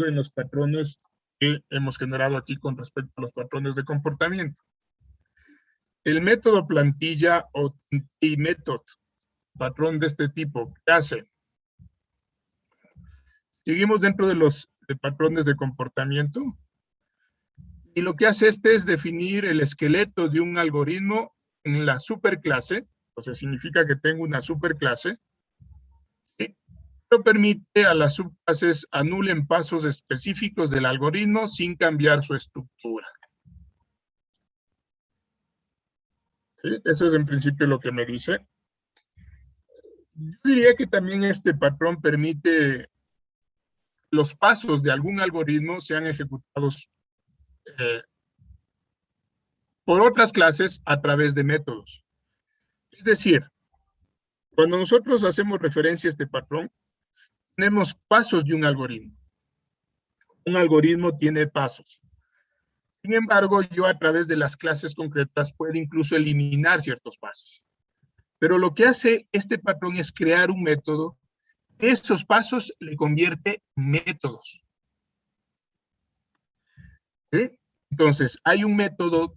en los patrones que hemos generado aquí con respecto a los patrones de comportamiento. El método plantilla o T-method, patrón de este tipo, ¿qué hace? Seguimos dentro de los patrones de comportamiento y lo que hace este es definir el esqueleto de un algoritmo en la superclase, o sea, significa que tengo una superclase, ¿sí? Pero permite a las subclases anulen pasos específicos del algoritmo sin cambiar su estructura. ¿Sí? Eso es en principio lo que me dice. Yo diría que también este patrón permite los pasos de algún algoritmo sean ejecutados por otras clases a través de métodos. Es decir, cuando nosotros hacemos referencia a este patrón, tenemos pasos de un algoritmo. Un algoritmo tiene pasos. Sin embargo, yo a través de las clases concretas puedo incluso eliminar ciertos pasos. Pero lo que hace este patrón es crear un método. Esos pasos le convierte en métodos. ¿Sí? Entonces, hay un método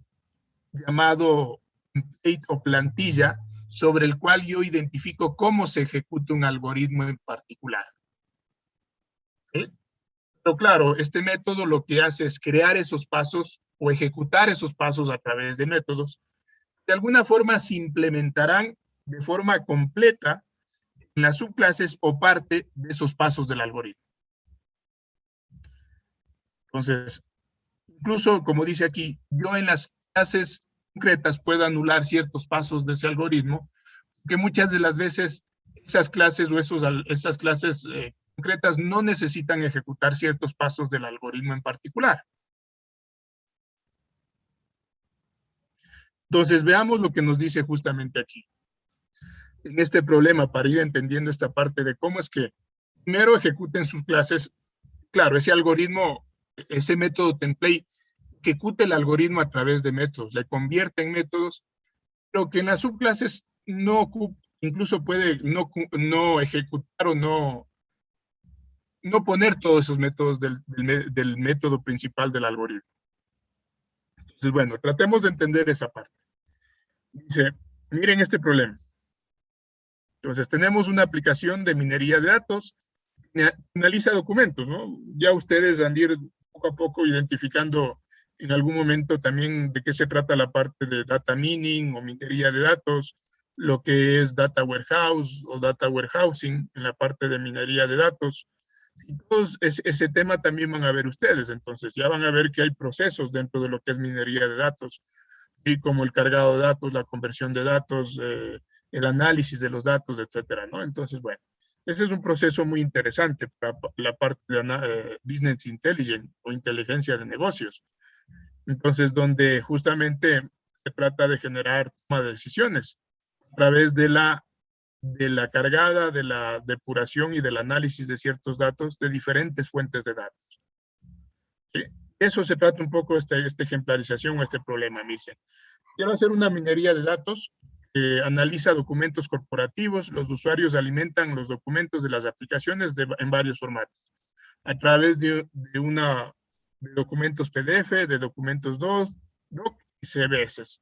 llamado template o plantilla sobre el cual yo identifico cómo se ejecuta un algoritmo en particular. ¿Sí? Pero claro, este método lo que hace es crear esos pasos o ejecutar esos pasos a través de métodos. De alguna forma se implementarán de forma completa en las subclases o parte de esos pasos del algoritmo. Entonces, incluso como dice aquí, yo en las clases concretas puedo anular ciertos pasos de ese algoritmo, que muchas de las veces esas clases o esas clases concretas no necesitan ejecutar ciertos pasos del algoritmo en particular. Entonces, veamos lo que nos dice justamente aquí. En este problema, para ir entendiendo esta parte de cómo es que primero ejecuten sus clases, claro, ese algoritmo, ese método template, ejecuta el algoritmo a través de métodos, le convierte en métodos, pero que en las subclases no, incluso puede no ejecutar o no poner todos esos métodos del método principal del algoritmo. Entonces, bueno, tratemos de entender esa parte. Dice, miren este problema. Entonces, tenemos una aplicación de minería de datos, analiza documentos, ¿no? Ya ustedes han de ir poco a poco identificando en algún momento también de qué se trata la parte de data mining o minería de datos, lo que es data warehouse o data warehousing en la parte de minería de datos. Y todos ese tema también van a ver ustedes, entonces ya van a ver que hay procesos dentro de lo que es minería de datos, y como el cargado de datos, la conversión de datos, el análisis de los datos, etcétera, ¿no? Entonces, bueno, ese es un proceso muy interesante para la parte de Business Intelligence o inteligencia de negocios. Entonces, donde justamente se trata de generar toma de decisiones a través de la cargada, de la depuración y del análisis de ciertos datos de diferentes fuentes de datos. ¿Sí? Eso se trata un poco esta ejemplarización o este problema, me dicen. Quiero hacer una minería de datos que analiza documentos corporativos. Los usuarios alimentan los documentos de las aplicaciones en varios formatos. A través de documentos PDF, de documentos DOC y CSV.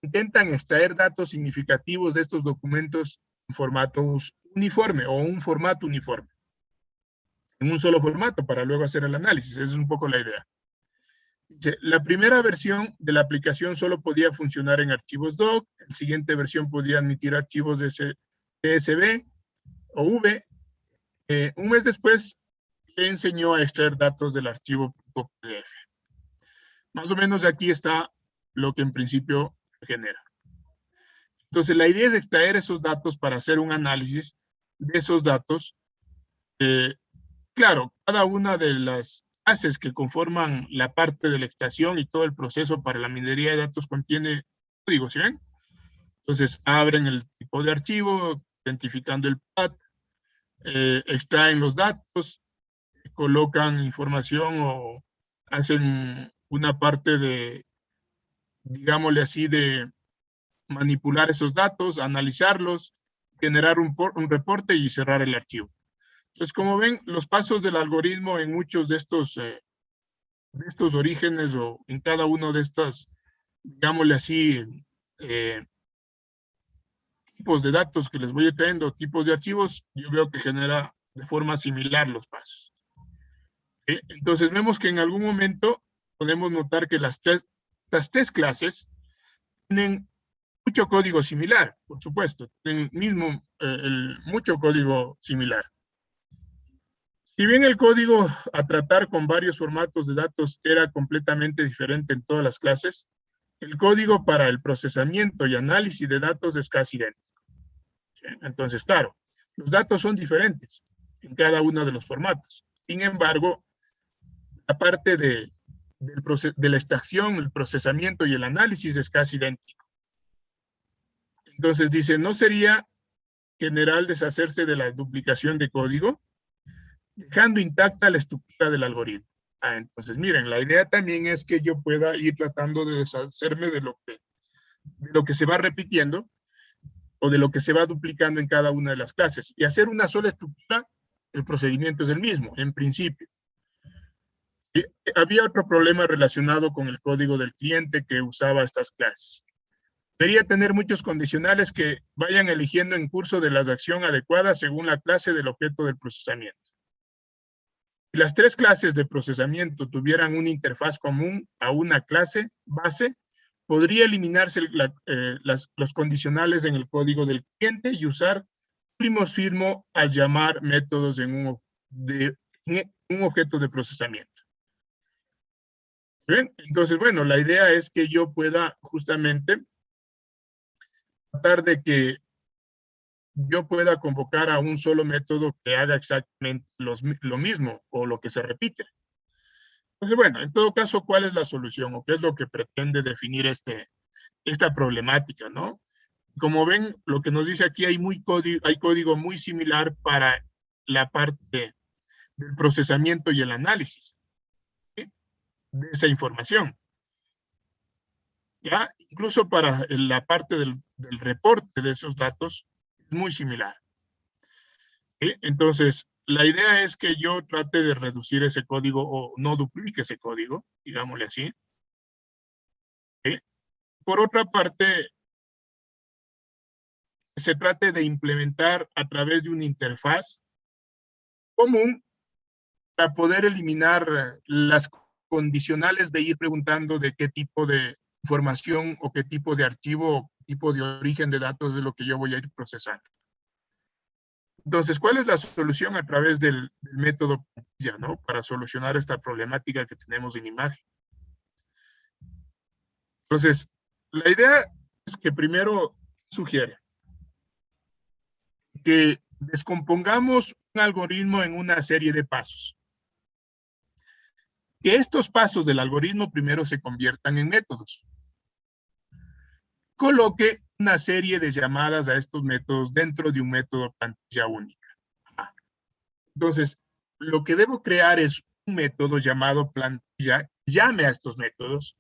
Intentan extraer datos significativos de estos documentos en formato uniforme o un formato uniforme. En un solo formato para luego hacer el análisis. Esa es un poco la idea. La primera versión de la aplicación solo podía funcionar en archivos DOC. La siguiente versión podía admitir archivos de CSV o V. Un mes después le enseñó a extraer datos del archivo PDF. Más o menos aquí está lo que en principio genera. Entonces, la idea es extraer esos datos para hacer un análisis de esos datos. Claro, cada una de las clases que conforman la parte de la extracción y todo el proceso para la minería de datos contiene códigos, ¿sí ven? Entonces, abren el tipo de archivo, identificando el path, extraen los datos, colocan información o hacen una parte de, digámosle así, de manipular esos datos, analizarlos, generar un reporte y cerrar el archivo. Entonces, como ven, los pasos del algoritmo en muchos de estos orígenes o en cada uno de estas, digámosle así, eh, tipos de datos que les voy trayendo, tipos de archivos, yo veo que genera de forma similar los pasos. Entonces vemos que en algún momento podemos notar que las tres clases tienen mucho código similar, por supuesto, tienen mucho código similar. Si bien el código a tratar con varios formatos de datos era completamente diferente en todas las clases, el código para el procesamiento y análisis de datos es casi idéntico. Entonces, claro, los datos son diferentes en cada uno de los formatos. Sin embargo, la parte de la extracción, el procesamiento y el análisis es casi idéntico. Entonces dice, ¿no sería general deshacerse de la duplicación de código, dejando intacta la estructura del algoritmo? Entonces, miren, la idea también es que yo pueda ir tratando de deshacerme de lo que se va repitiendo o de lo que se va duplicando en cada una de las clases y hacer una sola estructura. El procedimiento es el mismo, en principio. Había otro problema relacionado con el código del cliente que usaba estas clases. Debería tener muchos condicionales que vayan eligiendo en curso de la acción adecuada según la clase del objeto del procesamiento. Si las tres clases de procesamiento tuvieran una interfaz común a una clase base, podría eliminarse los condicionales en el código del cliente y usar primos firmo al llamar métodos en un objeto de procesamiento. ¿Ven? Entonces, bueno, la idea es que yo pueda justamente tratar de que yo pueda convocar a un solo método que haga exactamente lo mismo o lo que se repite. Entonces, bueno, en todo caso, ¿cuál es la solución o qué es lo que pretende definir esta problemática, ¿no? Como ven, lo que nos dice aquí, hay código muy similar para la parte del procesamiento y el análisis, ¿sí?, de esa información. ¿Ya? Incluso para la parte del reporte de esos datos, es muy similar. ¿Sí? Entonces, la idea es que yo trate de reducir ese código o no duplique ese código, digámosle así. ¿Sí? Por otra parte, se trate de implementar a través de una interfaz común para poder eliminar las condicionales de ir preguntando de qué tipo de información o qué tipo de archivo o tipo de origen de datos es lo que yo voy a ir procesando. Entonces, ¿cuál es la solución a través del método plantilla, ¿no?, para solucionar esta problemática que tenemos en imagen? Entonces, la idea es que primero sugiere que descompongamos un algoritmo en una serie de pasos. Que estos pasos del algoritmo primero se conviertan en métodos. Coloque una serie de llamadas a estos métodos dentro de un método plantilla única. Entonces, lo que debo crear es un método llamado plantilla, llame a estos métodos,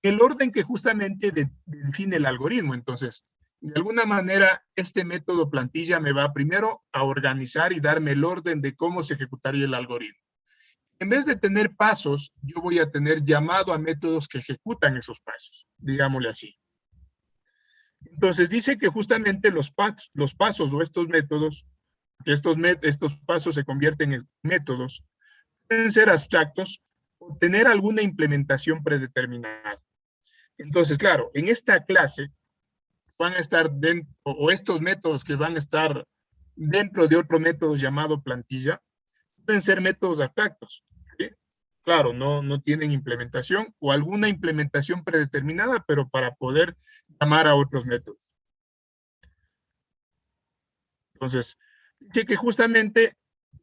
el orden que justamente define el algoritmo. Entonces, de alguna manera, este método plantilla me va primero a organizar y darme el orden de cómo se ejecutaría el algoritmo. En vez de tener pasos, yo voy a tener llamado a métodos que ejecutan esos pasos, digámosle así. Entonces dice que justamente los pasos o estos métodos, que estos pasos se convierten en métodos, pueden ser abstractos o tener alguna implementación predeterminada. Entonces, claro, en esta clase van a estar dentro, o estos métodos que van a estar dentro de otro método llamado plantilla, pueden ser métodos abstractos. ¿Sí? Claro, no tienen implementación o alguna implementación predeterminada, pero para poder llamar a otros métodos. Entonces, dice que justamente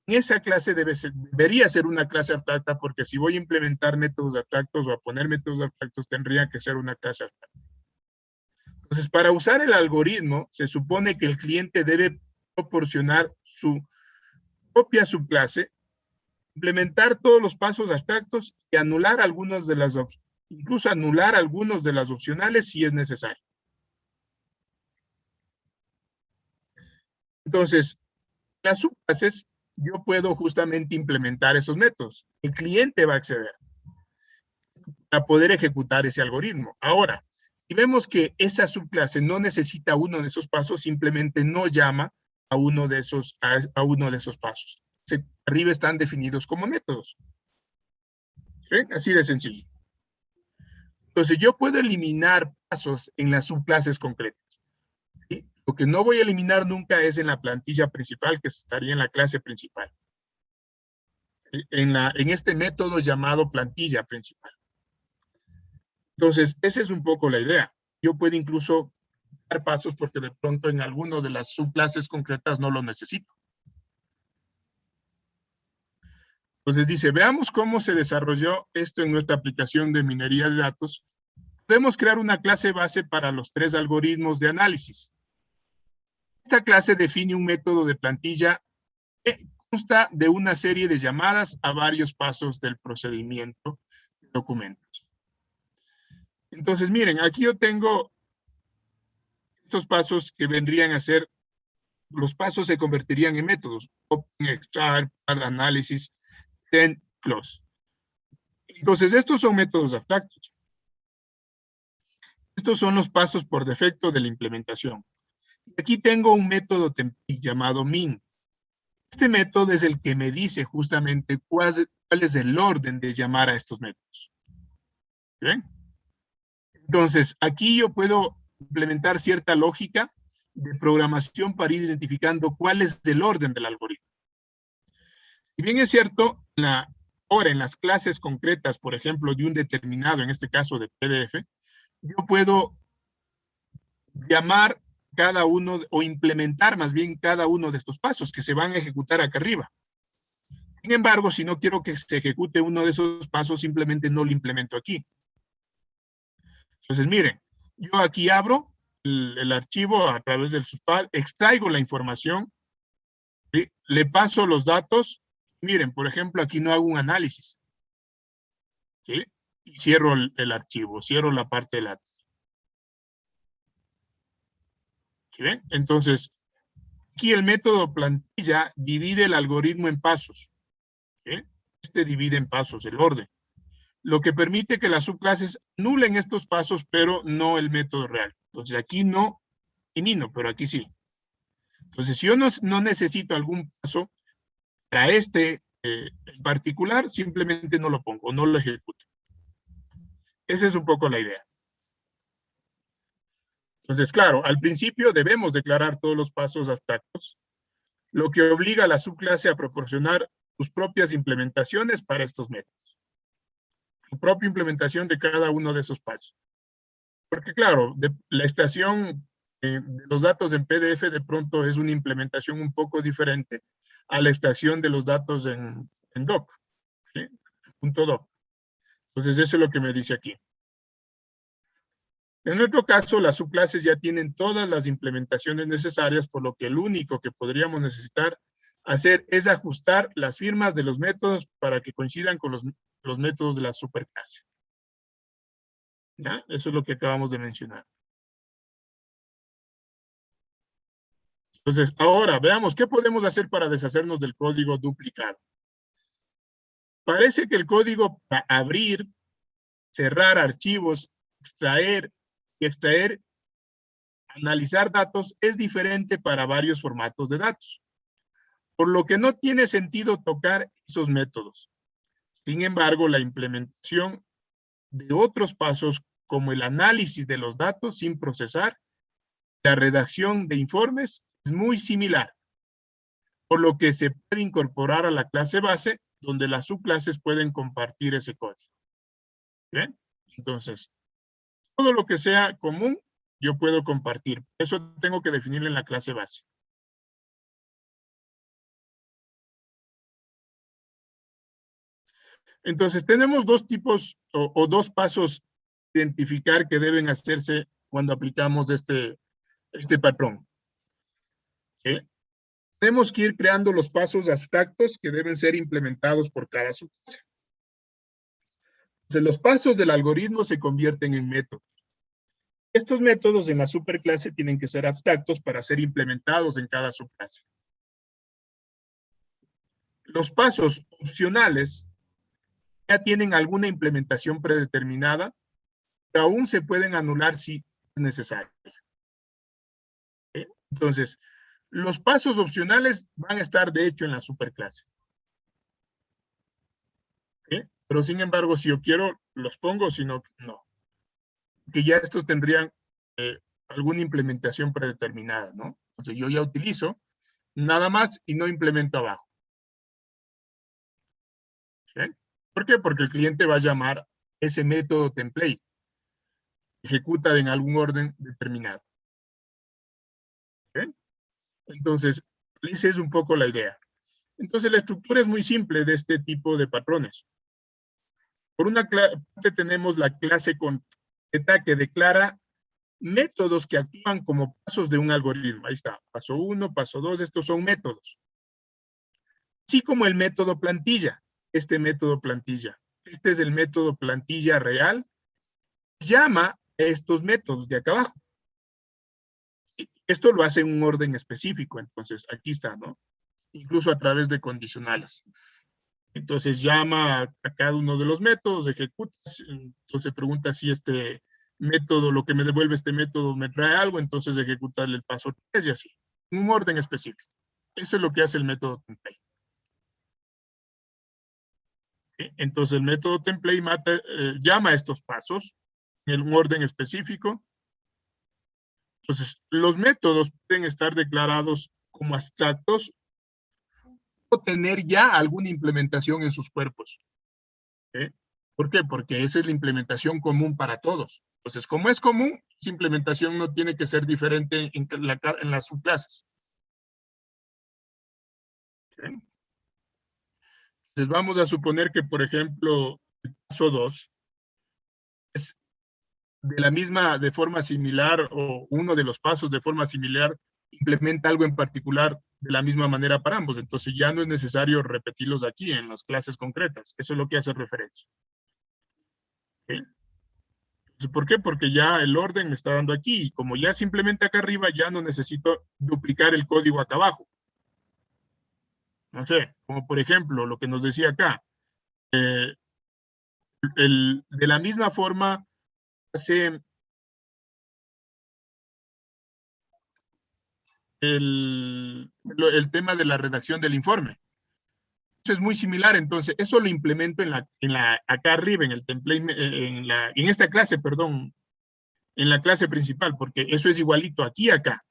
en esa clase debería ser una clase abstracta, porque si voy a implementar métodos abstractos o a poner métodos abstractos, tendría que ser una clase abstracta. Entonces, para usar el algoritmo, se supone que el cliente debe proporcionar su propia subclase, implementar todos los pasos abstractos y anular algunas de las opciones, incluso anular algunos de las opcionales si es necesario. Entonces, las subclases yo puedo justamente implementar esos métodos. El cliente va a acceder a poder ejecutar ese algoritmo. Ahora, si vemos que esa subclase no necesita uno de esos pasos, simplemente no llama a uno de esos, a uno de esos pasos. Arriba están definidos como métodos. ¿Sí? Así de sencillo. Entonces, yo puedo eliminar pasos en las subclases concretas. ¿Sí? Lo que no voy a eliminar nunca es en la plantilla principal, que estaría en la clase principal. En este método llamado plantilla principal. Entonces, esa es un poco la idea. Yo puedo incluso dar pasos porque de pronto en alguno de las subclases concretas no lo necesito. Entonces dice, veamos cómo se desarrolló esto en nuestra aplicación de minería de datos. Podemos crear una clase base para los 3 algoritmos de análisis. Esta clase define un método de plantilla que consta de una serie de llamadas a varios pasos del procedimiento de documentos. Entonces, miren, aquí yo tengo estos pasos que vendrían a ser, los pasos se convertirían en métodos. Open, extract, análisis, then, close. Entonces, estos son métodos abstractos. Estos son los pasos por defecto de la implementación. Aquí tengo un método llamado min. Este método es el que me dice justamente cuál es el orden de llamar a estos métodos. ¿Bien? Entonces, aquí yo puedo implementar cierta lógica de programación para ir identificando cuál es el orden del algoritmo. Si bien es cierto, ahora en las clases concretas, por ejemplo, de un determinado, en este caso de PDF, yo puedo llamar cada uno o implementar más bien cada uno de estos pasos que se van a ejecutar acá arriba. Sin embargo, si no quiero que se ejecute uno de esos pasos, simplemente no lo implemento aquí. Entonces, miren, yo aquí abro el archivo a través del subpad, extraigo la información, ¿sí? Le paso los datos. Miren, por ejemplo, aquí no hago un análisis. ¿Sí? Y cierro el archivo, cierro la parte de datos. ¿Sí ven? Entonces, aquí el método plantilla divide el algoritmo en pasos. ¿Sí? Este divide en pasos el orden, lo que permite que las subclases anulen estos pasos, pero no el método real. Entonces, aquí no elimino, pero aquí sí. Entonces, si yo no necesito algún paso para este en particular, simplemente no lo pongo, no lo ejecuto. Esa es un poco la idea. Entonces, claro, al principio debemos declarar todos los pasos abstractos, lo que obliga a la subclase a proporcionar sus propias implementaciones para estos métodos. Su propia implementación de cada uno de esos pasos. Porque claro, la extracción de los datos en PDF de pronto es una implementación un poco diferente a la extracción de los datos en doc, ¿sí? .doc. Entonces eso es lo que me dice aquí. En nuestro caso, las subclases ya tienen todas las implementaciones necesarias, por lo que lo único que podríamos necesitar hacer es ajustar las firmas de los métodos para que coincidan con los métodos de la superclase. ¿Ya? Eso es lo que acabamos de mencionar. Entonces, ahora veamos qué podemos hacer para deshacernos del código duplicado. Parece que el código para abrir, cerrar archivos, extraer y extraer, analizar datos es diferente para varios formatos de datos, por lo que no tiene sentido tocar esos métodos. Sin embargo, la implementación de otros pasos como el análisis de los datos sin procesar, la redacción de informes es muy similar, por lo que se puede incorporar a la clase base donde las subclases pueden compartir ese código. ¿Bien? Entonces, todo lo que sea común, yo puedo compartir. Eso tengo que definirlo en la clase base. Entonces, tenemos dos tipos o dos pasos de identificar que deben hacerse cuando aplicamos este patrón. ¿Sí? Tenemos que ir creando los pasos abstractos que deben ser implementados por cada subclase. Entonces, los pasos del algoritmo se convierten en métodos. Estos métodos en la superclase tienen que ser abstractos para ser implementados en cada subclase. Los pasos opcionales ya tienen alguna implementación predeterminada, pero aún se pueden anular si es necesario. Entonces, los pasos opcionales van a estar de hecho en la superclase. Pero sin embargo, si yo quiero, los pongo, si no, no. Que ya estos tendrían alguna implementación predeterminada, ¿no? Entonces yo ya utilizo nada más y no implemento abajo. ¿Sí? ¿Por qué? Porque el cliente va a llamar ese método template. Ejecuta en algún orden determinado. ¿Sí? Entonces, esa es un poco la idea. Entonces, la estructura es muy simple de este tipo de patrones. Por una parte tenemos la clase concreta que declara métodos que actúan como pasos de un algoritmo. Ahí está, paso 1, paso 2, estos son métodos. Así como el método plantilla, este método plantilla. Este es el método plantilla real. Llama a estos métodos de acá abajo. Esto lo hace en un orden específico, entonces aquí está, ¿no? Incluso a través de condicionales. Entonces llama a cada uno de los métodos, ejecutas, entonces pregunta si este método, lo que me devuelve este método me trae algo, entonces ejecutarle el paso 3 y así, en un orden específico. Eso es lo que hace el método template. Entonces el método template llama a estos pasos en un orden específico. Entonces los métodos pueden estar declarados como abstractos o tener ya alguna implementación en sus cuerpos. ¿Por qué? Porque esa es la implementación común para todos. Entonces, como es común, esa implementación no tiene que ser diferente en las subclases. ¿Okay? Entonces, vamos a suponer que, por ejemplo, el paso 2 es de forma similar, o uno de los pasos de forma similar implementa algo en particular de la misma manera para ambos. Entonces, ya no es necesario repetirlos aquí en las clases concretas. Eso es lo que hace referencia. ¿Okay? ¿Por qué? Porque ya el orden me está dando aquí y como ya simplemente acá arriba ya no necesito duplicar el código acá abajo. No sé, como por ejemplo lo que nos decía acá. Eh, de la misma forma hace el tema de la redacción del informe. Eso es muy similar, entonces eso lo implemento acá arriba, en el template, en esta clase, perdón, en la clase principal, porque eso es igualito aquí y acá.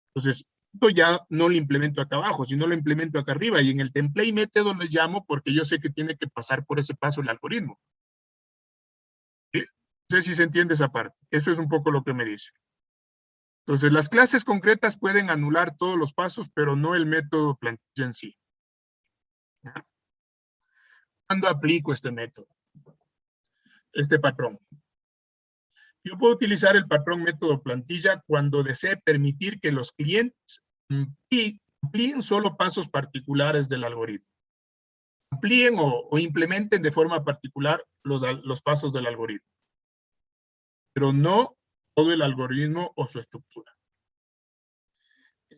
Entonces, esto ya no lo implemento acá abajo, sino lo implemento acá arriba. Y en el template método les llamo porque yo sé que tiene que pasar por ese paso el algoritmo. ¿Sí? No sé si se entiende esa parte. Esto es un poco lo que me dice. Entonces, las clases concretas pueden anular todos los pasos, pero no el método plantilla en sí. ¿Ya? ¿Cuándo aplico este método? Este patrón. Yo puedo utilizar el patrón método plantilla cuando desee permitir que los clientes amplíen solo pasos particulares del algoritmo. Amplíen o implementen de forma particular los pasos del algoritmo, pero no todo el algoritmo o su estructura.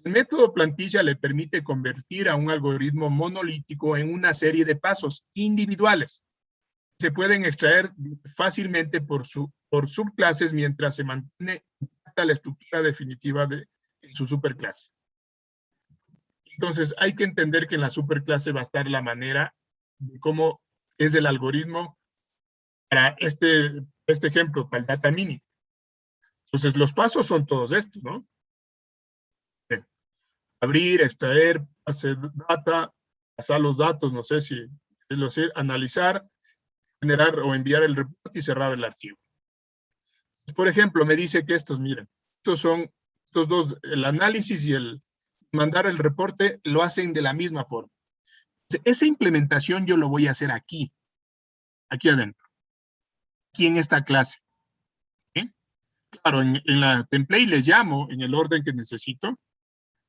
El método plantilla le permite convertir a un algoritmo monolítico en una serie de pasos individuales. Se pueden extraer fácilmente por subclases mientras se mantiene intacta la estructura definitiva en su superclase. Entonces, hay que entender que en la superclase va a estar la manera de cómo es el algoritmo para este ejemplo, para el data mini. Entonces, los pasos son todos estos, ¿no? Bien. Abrir, extraer, hacer data, pasar los datos, no sé si es lo sé, analizar, generar o enviar el reporte y cerrar el archivo. Entonces, por ejemplo, me dice que estos, miren, estos son estos dos, el análisis y el mandar el reporte lo hacen de la misma forma. Entonces, esa implementación yo lo voy a hacer aquí adentro, aquí en esta clase. ¿Sí? Claro, en la template les llamo en el orden que necesito.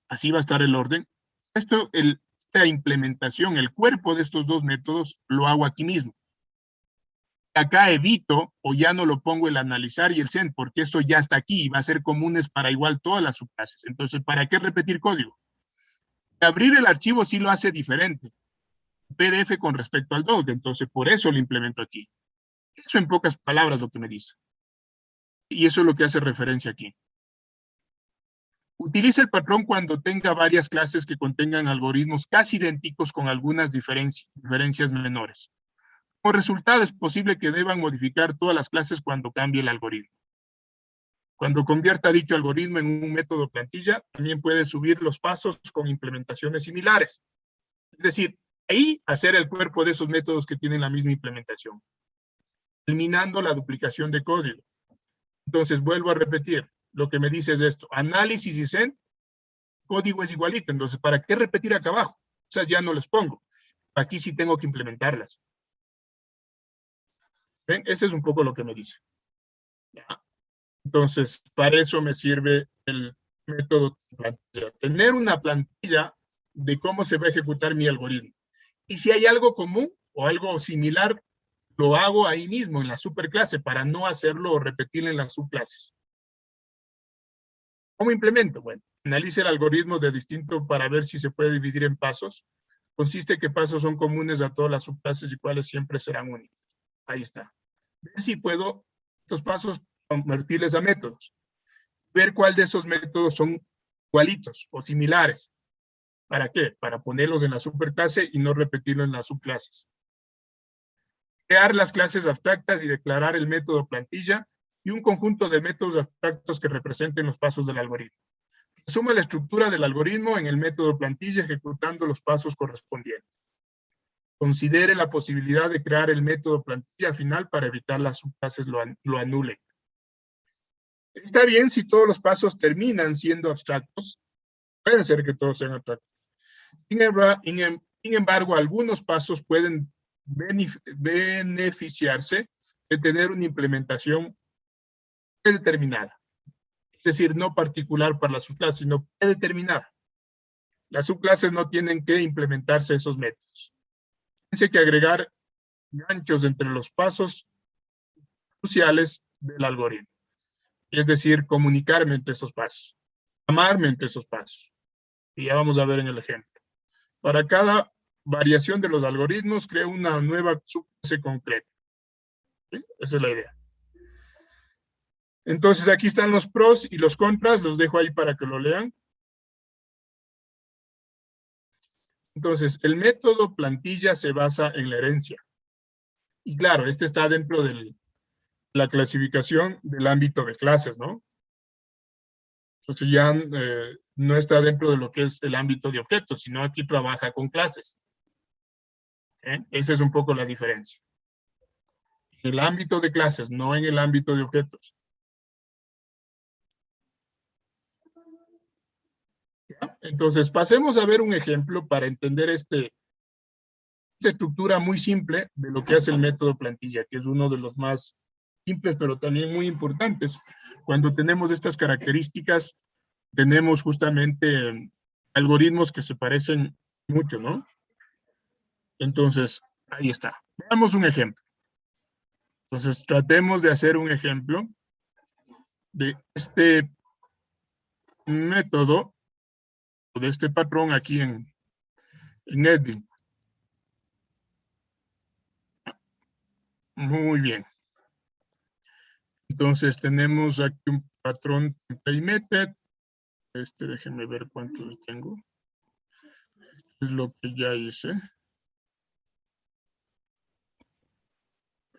Aquí va a estar el orden. Esta implementación, el cuerpo de estos dos métodos, lo hago aquí mismo. Acá evito o ya no lo pongo el analizar y el send, porque eso ya está aquí y va a ser comunes para igual todas las subclases. Entonces, ¿para qué repetir código? Abrir el archivo sí lo hace diferente. PDF con respecto al doc, entonces por eso lo implemento aquí. Eso en pocas palabras lo que me dice. Y eso es lo que hace referencia aquí. Utilice el patrón cuando tenga varias clases que contengan algoritmos casi idénticos con algunas diferencias menores. Como resultado, es posible que deban modificar todas las clases cuando cambie el algoritmo. Cuando convierta dicho algoritmo en un método plantilla, también puede subir los pasos con implementaciones similares. Es decir, ahí hacer el cuerpo de esos métodos que tienen la misma implementación, eliminando la duplicación de código. Entonces, vuelvo a repetir, lo que me dice es esto, análisis y send, código es igualito, entonces, ¿para qué repetir acá abajo? Esas ya no les pongo. Aquí sí tengo que implementarlas. ¿Ven? Ese es un poco lo que me dice. ¿Ya? Entonces, para eso me sirve el método plantilla. Tener una plantilla de cómo se va a ejecutar mi algoritmo. Y si hay algo común o algo similar, lo hago ahí mismo en la superclase para no hacerlo o repetirlo en las subclases. ¿Cómo implemento? Bueno, analice el algoritmo de distinto para ver si se puede dividir en pasos. Consiste que pasos son comunes a todas las subclases y cuáles siempre serán únicos. Ahí está. Ver si puedo estos pasos convertirles a métodos. Ver cuál de esos métodos son igualitos o similares. ¿Para qué? Para ponerlos en la superclase y no repetirlo en las subclases. Crear las clases abstractas y declarar el método plantilla y un conjunto de métodos abstractos que representen los pasos del algoritmo. Resuma la estructura del algoritmo en el método plantilla ejecutando los pasos correspondientes. Considere la posibilidad de crear el método plantilla final para evitar las subclases lo anulen. Está bien si todos los pasos terminan siendo abstractos. Puede ser que todos sean abstractos. Sin embargo, algunos pasos pueden beneficiarse de tener una implementación predeterminada. Es decir, no particular para la subclase, sino predeterminada. Las subclases no tienen que implementarse esos métodos. Dice que agregar ganchos entre los pasos cruciales del algoritmo. Es decir, comunicarme entre esos pasos, llamarme entre esos pasos. Y ya vamos a ver en el ejemplo. Para cada variación de los algoritmos, creo una nueva subclase concreta. ¿Sí? Esa es la idea. Entonces, aquí están los pros y los contras. Los dejo ahí para que lo lean. Entonces, el método plantilla se basa en la herencia. Y claro, este está dentro de la clasificación del ámbito de clases, ¿no? Entonces ya no está dentro de lo que es el ámbito de objetos, sino aquí trabaja con clases. Esa es un poco la diferencia. En el ámbito de clases, no en el ámbito de objetos. ¿Ya? Entonces, pasemos a ver un ejemplo para entender esta estructura muy simple de lo que hace el método plantilla, que es uno de los más simples, pero también muy importantes. Cuando tenemos estas características, tenemos justamente algoritmos que se parecen mucho, ¿no? Entonces, ahí está. Veamos un ejemplo. Entonces, tratemos de hacer un ejemplo de este método, o de este patrón aquí en NetBeans. Muy bien. Entonces, tenemos aquí un patrón template method. Déjenme ver cuántos tengo. Es lo que ya hice.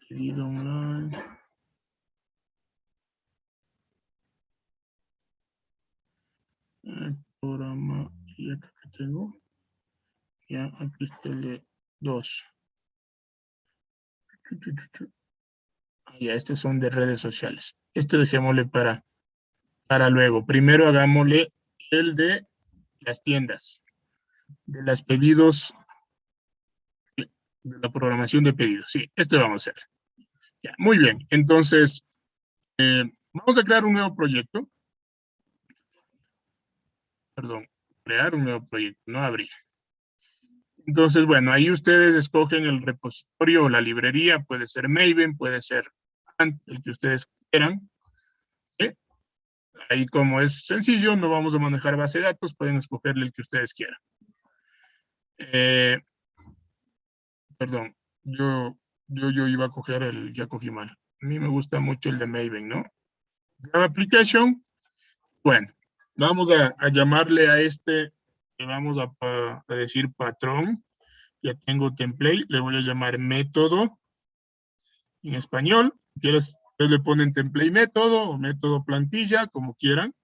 Pedido online. Programa. Y acá que tengo. Ya, aquí está el 2. Ya, estos son de redes sociales. Esto dejémosle para luego. Primero hagámosle el de las tiendas, de los pedidos, de la programación de pedidos. Sí, esto vamos a hacer. Ya, muy bien. Entonces, vamos a crear un nuevo proyecto. Perdón, crear un nuevo proyecto, no abrir. Entonces, bueno, ahí ustedes escogen el repositorio o la librería, puede ser Maven, puede ser Ant, el que ustedes quieran. ¿Sí? Ahí como es sencillo, no vamos a manejar base de datos, pueden escogerle el que ustedes quieran. perdón, yo iba a coger ya cogí mal. A mí me gusta mucho el de Maven, ¿no? Java Application, bueno, vamos a llamarle a este, le vamos a decir patrón, ya tengo template, le voy a llamar método en español, ustedes le ponen template método o método plantilla, como quieran.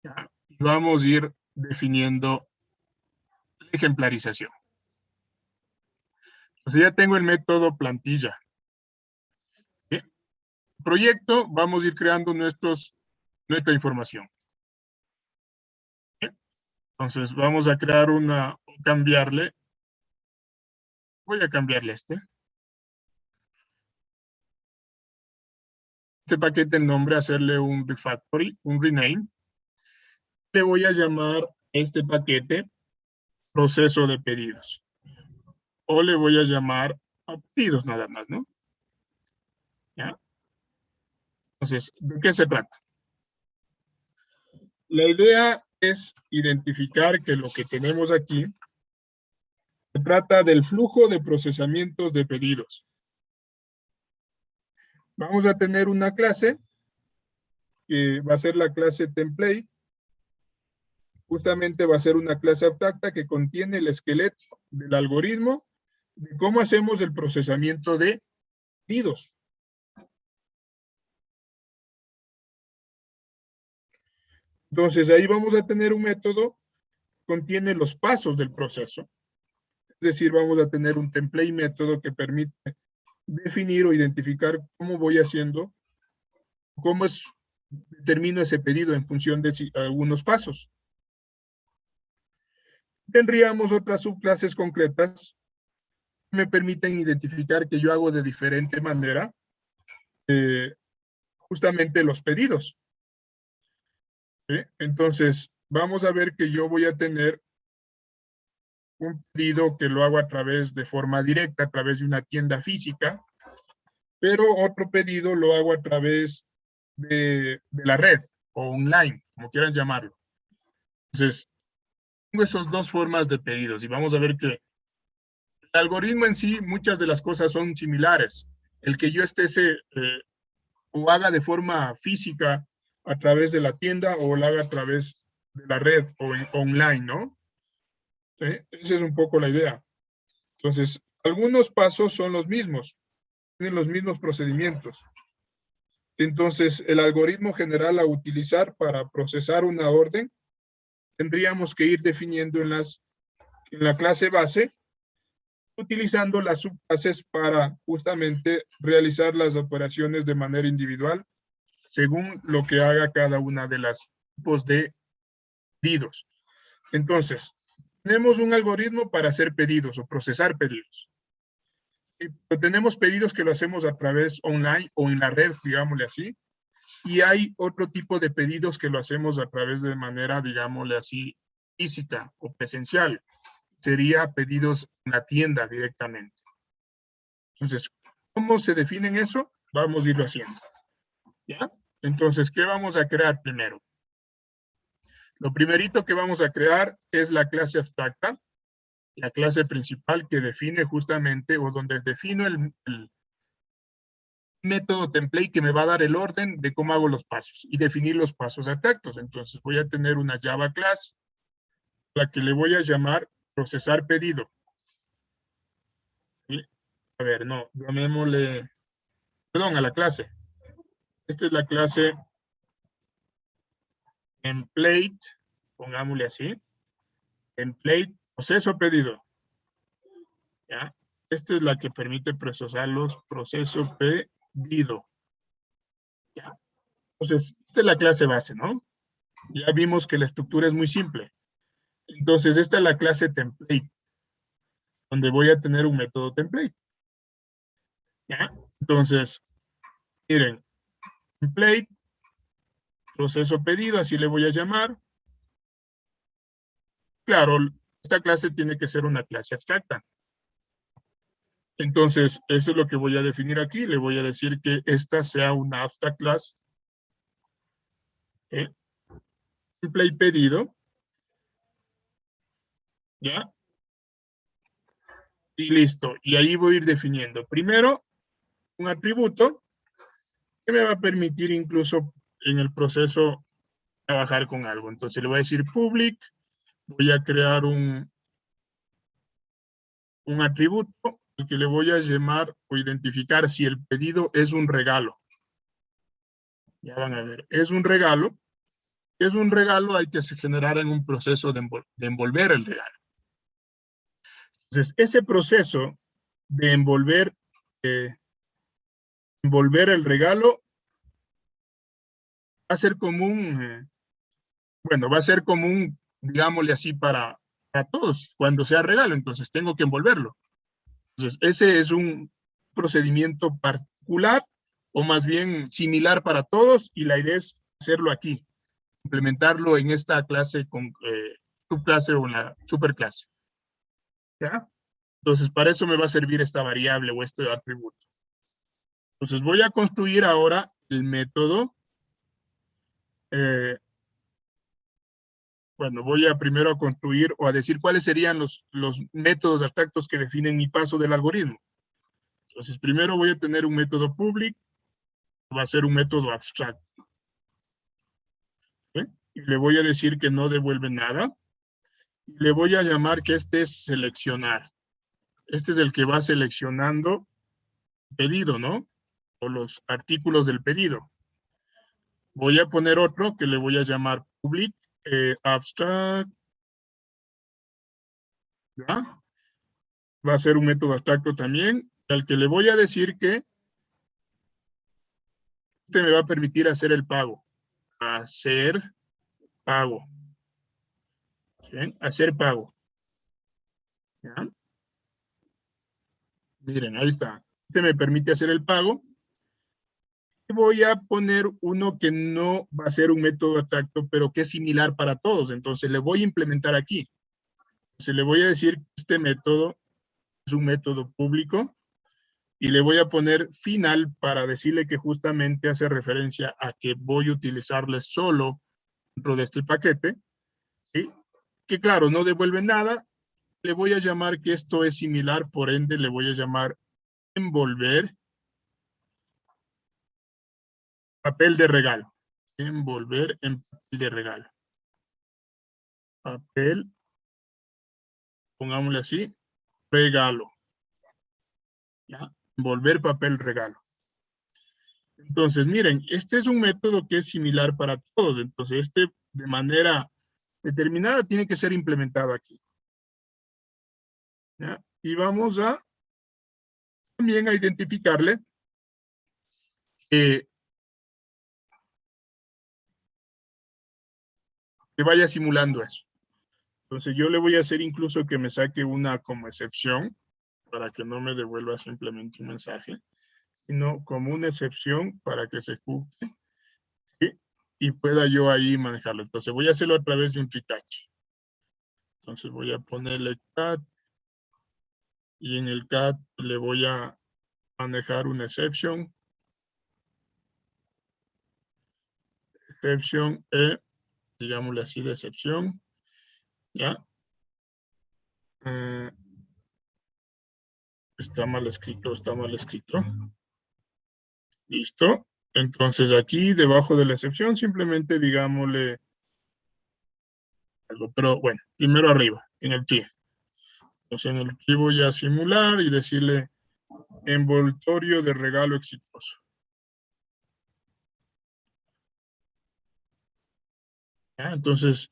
Ya, y vamos a ir definiendo la ejemplarización. Entonces ya tengo el método plantilla. ¿Sí? Proyecto, vamos a ir creando nuestra información. ¿Sí? Entonces vamos a crear cambiarle, voy a cambiarle este paquete el nombre, hacerle un refactory, un rename. Le voy a llamar este paquete proceso de pedidos. O le voy a llamar a pedidos nada más, ¿no? ¿Ya? Entonces, ¿de qué se trata? La idea es identificar que lo que tenemos aquí se trata del flujo de procesamientos de pedidos. Vamos a tener una clase que va a ser la clase template. Justamente va a ser una clase abstracta que contiene el esqueleto del algoritmo de cómo hacemos el procesamiento de pedidos. Entonces ahí vamos a tener un método que contiene los pasos del proceso. Es decir, vamos a tener un template método que permite definir o identificar cómo voy haciendo, cómo determino ese pedido en función de algunos pasos. Tendríamos otras subclases concretas que me permiten identificar que yo hago de diferente manera justamente los pedidos. ¿Sí? Entonces, vamos a ver que yo voy a tener un pedido que lo hago a través de forma directa, a través de una tienda física, pero otro pedido lo hago a través de la red o online, como quieran llamarlo. Entonces, tengo esas dos formas de pedidos y vamos a ver que el algoritmo en sí, muchas de las cosas son similares. El que yo o haga de forma física a través de la tienda o lo haga a través de la red o online, ¿no? ¿Sí? Esa es un poco la idea. Entonces, algunos pasos son los mismos, tienen los mismos procedimientos. Entonces, el algoritmo general a utilizar para procesar una orden, tendríamos que ir definiendo en la clase base, utilizando las subclases para justamente realizar las operaciones de manera individual, según lo que haga cada una de las tipos de pedidos. Entonces, tenemos un algoritmo para hacer pedidos o procesar pedidos. Tenemos pedidos que lo hacemos a través online o en la red, digámosle así, y hay otro tipo de pedidos que lo hacemos a través de manera, digámosle así, física o presencial. Sería pedidos en la tienda directamente. Entonces, ¿cómo se definen eso? Vamos a irlo haciendo. ¿Ya? Entonces, ¿qué vamos a crear primero? Lo primerito que vamos a crear es la clase abstracta, la clase principal que define justamente, o donde defino el método template que me va a dar el orden de cómo hago los pasos y definir los pasos abstractos. Entonces voy a tener una Java class, la que le voy a llamar procesar pedido. ¿Sí? A ver, no, llamémosle, perdón, a la clase. Esta es la clase template, pongámosle así, template proceso pedido. ¿Ya? Esta es la que permite procesar los procesos pedido. ¿Ya? Entonces, esta es la clase base, ¿no? Ya vimos que la estructura es muy simple. Entonces, esta es la clase template, donde voy a tener un método template. ¿Ya? Entonces, miren, template, proceso pedido, así le voy a llamar. Claro, esta clase tiene que ser una clase abstracta. Entonces, eso es lo que voy a definir aquí. Le voy a decir que esta sea una abstract class. Template pedido. ¿Ya? y listo. Y ahí voy a ir definiendo. Primero, un atributo que me va a permitir incluso en el proceso trabajar con algo. Entonces le voy a decir public, voy a crear un atributo al que le voy a llamar o identificar si el pedido es un regalo. Ya van a ver, es un regalo. Es un regalo, hay que generar en un proceso de envolver el regalo. Entonces, ese proceso de envolver el regalo va a ser común, bueno, va a ser común, digámosle así, para todos cuando sea regalo, entonces tengo que envolverlo. Entonces, ese es un procedimiento particular o más bien similar para todos y la idea es hacerlo aquí, implementarlo en esta clase con subclase o en la superclase. ¿Ya? Entonces, para eso me va a servir esta variable o este atributo. Entonces, voy a construir ahora el método. Bueno, voy a primero a construir o a decir cuáles serían los métodos abstractos que definen mi paso del algoritmo. Entonces, primero voy a tener un método public, va a ser un método abstracto. ¿Sí? Y le voy a decir que no devuelve nada. Y le voy a llamar que este es seleccionar. Este es el que va seleccionando pedido, ¿no? O los artículos del pedido. Voy a poner otro que le voy a llamar public abstract. ¿Ya? Va a ser un método abstracto también, al que le voy a decir que este me va a permitir hacer el pago. Hacer pago. ¿Bien? Hacer pago. ¿Ya? Miren, ahí está. Este me permite hacer el pago. Y voy a poner uno que no va a ser un método abstracto, pero que es similar para todos. Entonces le voy a implementar aquí. Entonces le voy a decir que este método es un método público y le voy a poner final para decirle que justamente hace referencia a que voy a utilizarle solo dentro de este paquete, ¿sí? Que claro, no devuelve nada. Le voy a llamar que esto es similar, por ende le voy a llamar envolver papel de regalo. Envolver en papel de regalo. Papel, pongámosle así, regalo. ¿Ya? Envolver papel regalo. Entonces, miren, este es un método que es similar para todos. Entonces, este de manera determinada tiene que ser implementado aquí. ¿Ya? Y vamos a también a identificarle que vaya simulando eso. Entonces yo le voy a hacer incluso que me saque una como excepción para que no me devuelva simplemente un mensaje, sino como una excepción para que se ejecute, ¿sí? Y pueda yo ahí manejarlo. Entonces voy a hacerlo a través de un tree catch. Entonces voy a ponerle cat y en el cat le voy a manejar una exception. Exception digámosle así de excepción. ¿Ya? Está mal escrito, está mal escrito. Listo. Entonces aquí debajo de la excepción simplemente digámosle algo, pero bueno, primero arriba, en el tree. Entonces en el tree voy a simular y decirle envoltorio de regalo exitoso. ¿Ya? Entonces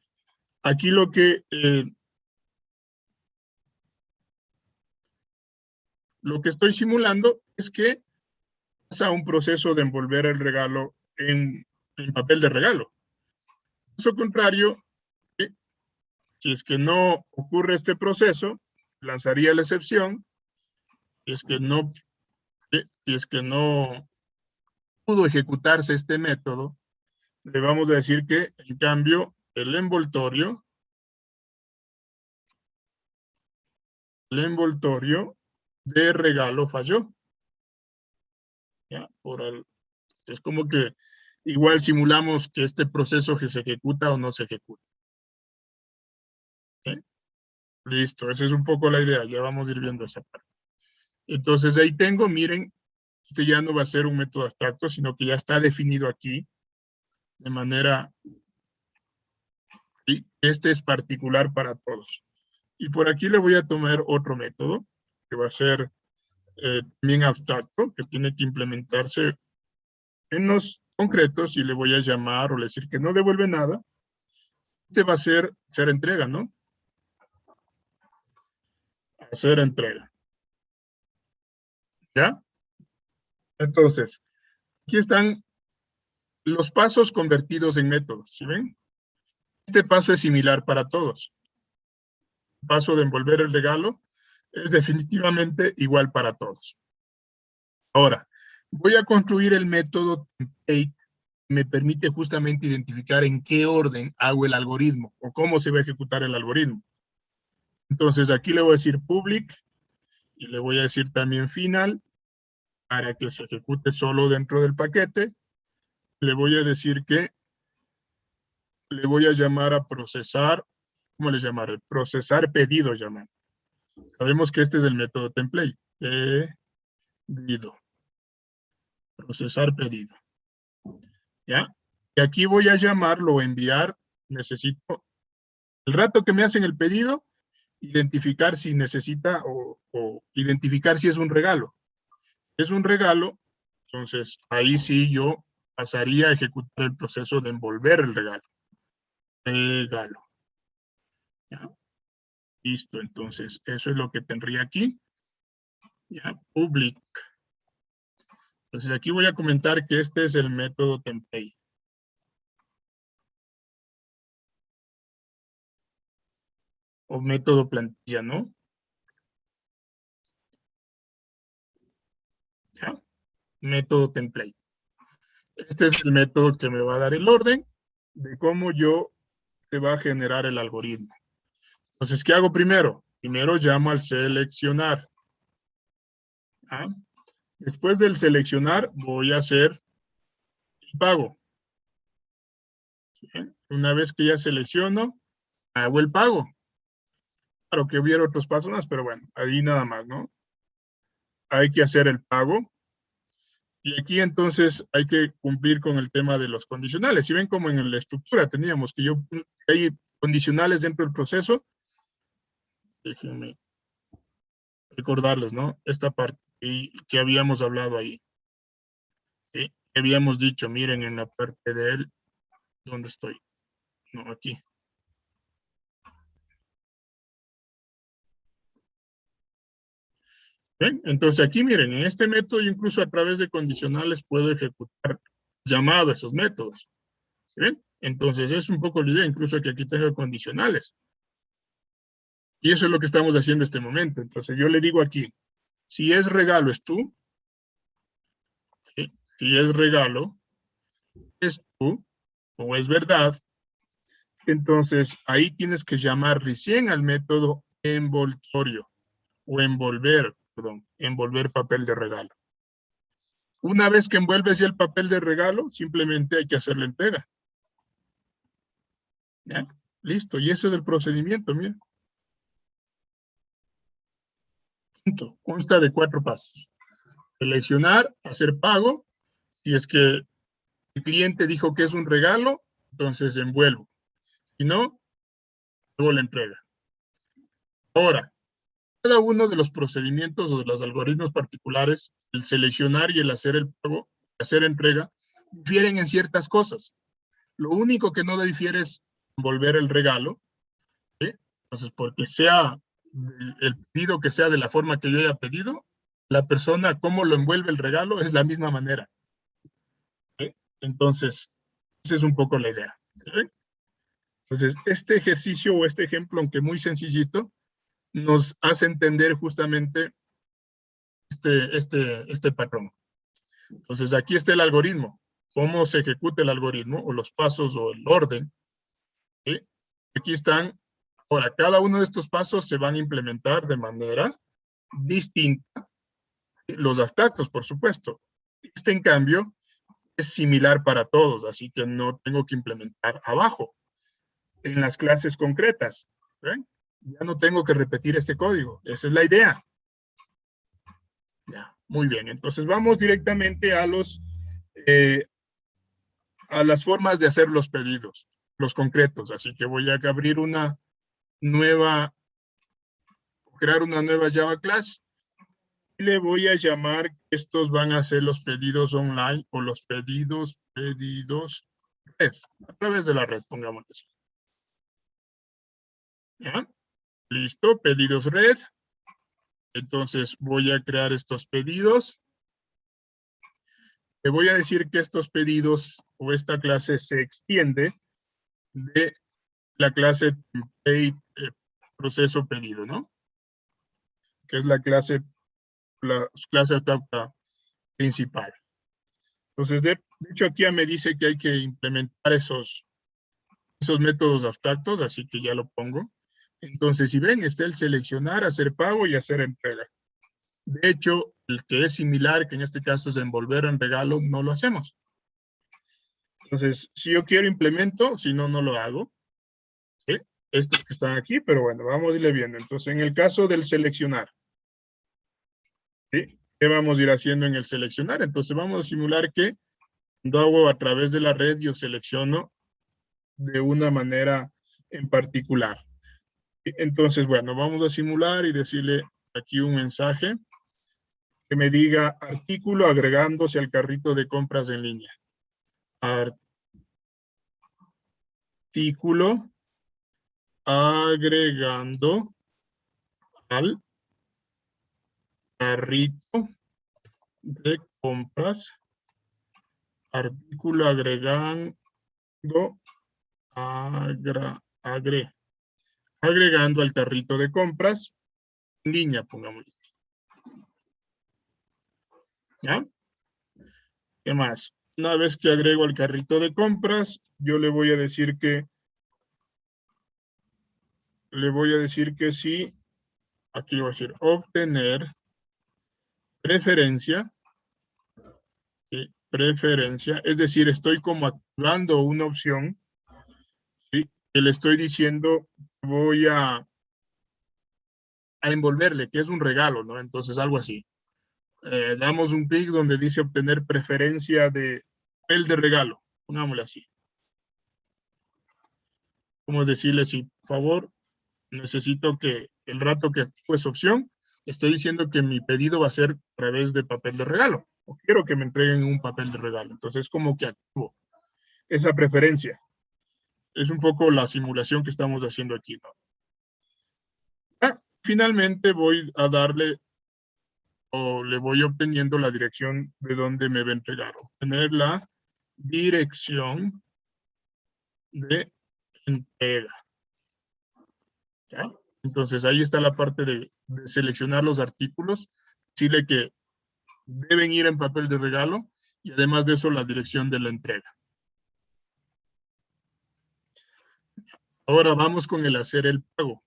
aquí lo que estoy simulando es que pasa un proceso de envolver el regalo en papel de regalo. Caso contrario, si es que no ocurre este proceso, lanzaría la excepción. Si es que no pudo ejecutarse este método, le vamos a decir que, en cambio, el envoltorio de regalo falló. ¿Ya? Es como que igual simulamos que este proceso se ejecuta o no se ejecuta. ¿Sí? Listo, esa es un poco la idea, ya vamos a ir viendo esa parte. Entonces ahí tengo, miren, este ya no va a ser un método abstracto, sino que ya está definido aquí de manera, ¿sí? Este es particular para todos. Y por aquí le voy a tomar otro método, que va a ser también abstracto, que tiene que implementarse en los concretos, y le voy a llamar o decir que no devuelve nada. Este va a ser hacer entrega, ¿no? Hacer entrega. ¿Ya? Entonces, aquí están los pasos convertidos en métodos, ¿sí ven? Este paso es similar para todos. El paso de envolver el regalo es definitivamente igual para todos. Ahora, voy a construir el método template que me permite justamente identificar en qué orden hago el algoritmo o cómo se va a ejecutar el algoritmo. Entonces, aquí le voy a decir public y le voy a decir también final para que se ejecute solo dentro del paquete. Le voy a decir que le voy a llamar a procesar, ¿cómo le llamaré? Procesar pedido, llamar. Sabemos que este es el método template. Pedido. Procesar pedido. ¿Ya? Y aquí voy a llamarlo o enviar. Necesito, el rato que me hacen el pedido, identificar si necesita o identificar si es un regalo. Es un regalo, entonces ahí sí yo pasaría a ejecutar el proceso de envolver el regalo. Regalo. ¿Ya? Listo, entonces eso es lo que tendría aquí. Ya, public. Entonces aquí voy a comentar que este es el método template. O método plantilla, ¿no? ¿Ya? Método template. Este es el método que me va a dar el orden de cómo yo se va a generar el algoritmo. Entonces, ¿qué hago primero? Primero llamo al seleccionar. ¿Ah? Después del seleccionar, voy a hacer el pago. ¿Sí? Una vez que ya selecciono, hago el pago. Claro que hubiera otros pasos más, pero bueno, ahí nada más, ¿no? Hay que hacer el pago. Y aquí entonces hay que cumplir con el tema de los condicionales. Si ven como en la estructura teníamos que hay condicionales dentro del proceso, déjenme recordarles, ¿no? Esta parte que habíamos hablado ahí. ¿Sí? Habíamos dicho, miren en la parte de él, ¿dónde estoy? No, aquí. ¿Ven? Entonces aquí miren, en este método incluso a través de condicionales puedo ejecutar llamado a esos métodos. ¿Sí ven? Entonces es un poco la idea, incluso que aquí tenga condicionales. Y eso es lo que estamos haciendo en este momento. Entonces yo le digo aquí, si es regalo es tú, ¿sí? Si es regalo es tú, o es verdad, entonces ahí tienes que llamar recién al método envoltorio, o envolver, perdón, envolver papel de regalo. Una vez que envuelves ya el papel de regalo, simplemente hay que hacer la entrega. ¿Ya? Listo, y ese es el procedimiento, mira. Punto. Consta de 4 pasos. Seleccionar, hacer pago. Si es que el cliente dijo que es un regalo, entonces envuelvo. Si no, hago la entrega. Ahora, cada uno de los procedimientos o de los algoritmos particulares, el seleccionar y el hacer el pago, hacer entrega, difieren en ciertas cosas. Lo único que no difiere es envolver el regalo, ¿sí? Entonces, porque sea el pedido que sea de la forma que yo haya pedido, la persona, cómo lo envuelve el regalo, es la misma manera. ¿Sí? Entonces, esa es un poco la idea. ¿Sí? Entonces, este ejercicio o este ejemplo, aunque muy sencillito, nos hace entender justamente este patrón. Entonces, aquí está el algoritmo. Cómo se ejecuta el algoritmo, o los pasos, o el orden. ¿Sí? Aquí están. Ahora, cada uno de estos pasos se van a implementar de manera distinta. Los abstractos, por supuesto. Este, en cambio, es similar para todos, así que no tengo que implementar abajo, en las clases concretas. ¿Ven? Ya no tengo que repetir este código. Esa es la idea. Ya, muy bien. Entonces vamos directamente a las formas de hacer los pedidos, los concretos. Así que voy a abrir una nueva, crear una nueva Java class y le voy a llamar, estos van a ser los pedidos online o los pedidos red, a través de la red, pongámoslo así. ¿Ya? Listo, pedidos red. Entonces voy a crear estos pedidos. Le voy a decir que estos pedidos o esta clase se extiende de la clase template, proceso pedido, ¿no? Que es la clase autónoma principal. Entonces, de hecho, aquí ya me dice que hay que implementar esos métodos abstractos, así que ya lo pongo. Entonces, si ven, está el seleccionar, hacer pago y hacer entrega. De hecho, el que es similar, que en este caso es envolver en regalo, no lo hacemos. Entonces, si yo quiero implemento, si no, no lo hago. ¿Sí? Estos que están aquí, pero bueno, vamos a irle viendo. Entonces, en el caso del seleccionar, ¿sí? ¿Qué vamos a ir haciendo en el seleccionar? Entonces, vamos a simular que cuando hago a través de la red, yo selecciono de una manera en particular. Entonces, bueno, vamos a simular y decirle aquí un mensaje que me diga artículo agregándose al carrito de compras en línea. Artículo agregando al carrito de compras. Artículo agregando agregando al carrito de compras en línea, pongamos. ¿Ya? ¿Qué más? Una vez que agrego al carrito de compras, yo le voy a decir que sí, aquí voy a decir obtener preferencia, ¿sí? Preferencia, es decir, estoy como activando una opción, ¿sí? Que le estoy diciendo, voy a envolverle, que es un regalo, ¿no? Entonces, algo así. Damos un clic donde dice obtener preferencia de papel de regalo, pongámosle así. Como decirle, si por favor, necesito que el rato que activo esa opción, estoy diciendo que mi pedido va a ser a través de papel de regalo, o quiero que me entreguen un papel de regalo. Entonces, como que activo esa preferencia. Es un poco la simulación que estamos haciendo aquí, ¿no? Finalmente voy a darle, o le voy obteniendo la dirección de donde me va a entregar. Obtener la dirección de entrega. ¿Ya? Entonces ahí está la parte de seleccionar los artículos, decirle que deben ir en papel de regalo y además de eso la dirección de la entrega. Ahora vamos con el hacer el pago.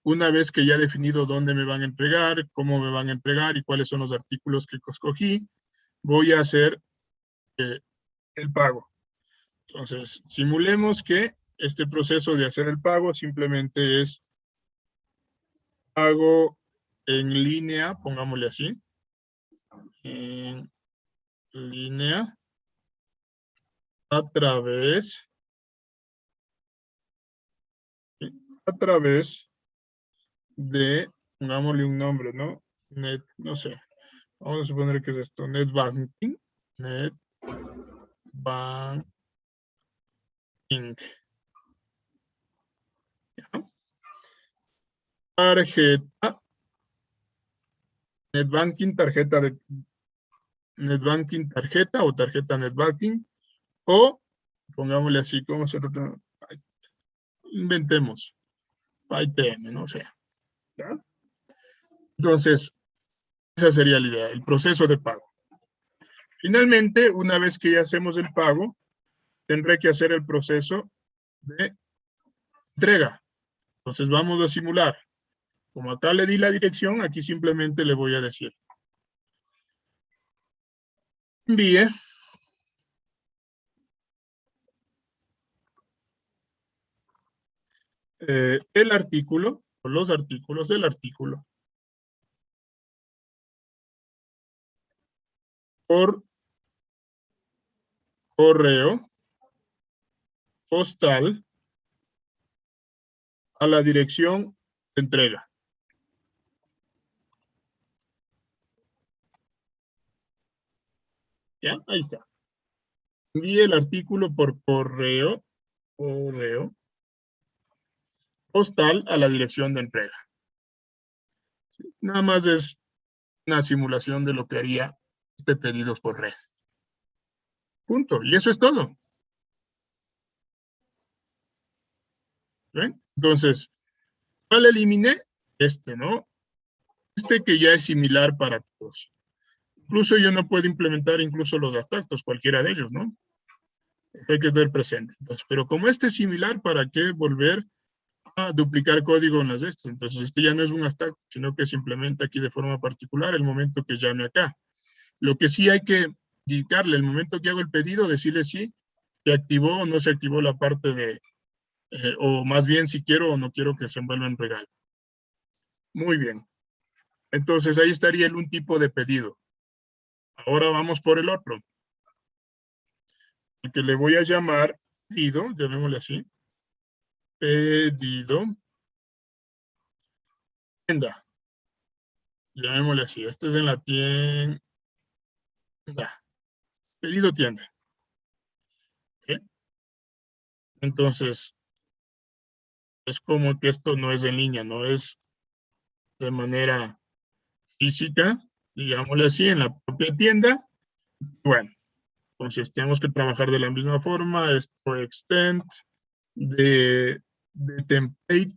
Una vez que ya he definido dónde me van a entregar, cómo me van a entregar y cuáles son los artículos que escogí, voy a hacer el pago. Entonces, simulemos que este proceso de hacer el pago simplemente es pago en línea, pongámosle así, en línea a través de, pongámosle un nombre, ¿no? No sé, vamos a suponer que es esto, net banking. ¿Ya? Tarjeta, netbanking, netbanking tarjeta o tarjeta netbanking, o pongámosle así, ¿cómo se trata? Inventemos, PayPM, no sé. ¿Ya? Entonces, esa sería la idea, el proceso de pago. Finalmente, una vez que ya hacemos el pago, tendré que hacer el proceso de entrega. Entonces vamos a simular. Como acá le di la dirección, aquí simplemente le voy a decir envíe el artículo, los artículos del artículo por correo postal a la dirección de entrega. ¿Ya? Ahí está. Envíe el artículo por correo postal a la dirección de entrega. Nada más es una simulación de lo que haría este pedidos por red. Punto. Y eso es todo. ¿Ven? Entonces, ¿cuál eliminé? ¿No? Este que ya es similar para todos. Incluso yo no puedo implementar incluso los adaptos, cualquiera de ellos, ¿no? Hay que tener presente. Entonces, pero como este es similar, ¿para qué volver a duplicar código en las de estas? Entonces, este ya no es un adapto, sino que se implementa aquí de forma particular el momento que llame acá. Lo que sí hay que indicarle, el momento que hago el pedido, decirle si se activó o no se activó la parte de, o más bien si quiero o no quiero que se envuelva en regalo. Muy bien. Entonces, ahí estaría el un tipo de pedido. Ahora vamos por el otro. El que le voy a llamar pedido, llamémosle así. Pedido. Tienda. Llamémosle así. Este es en la tienda. Pedido tienda. ¿Okay? Entonces, es como que esto no es en línea, no es de manera física, digámosle así, en la propia tienda. Bueno, entonces tenemos que trabajar de la misma forma. Esto extend de template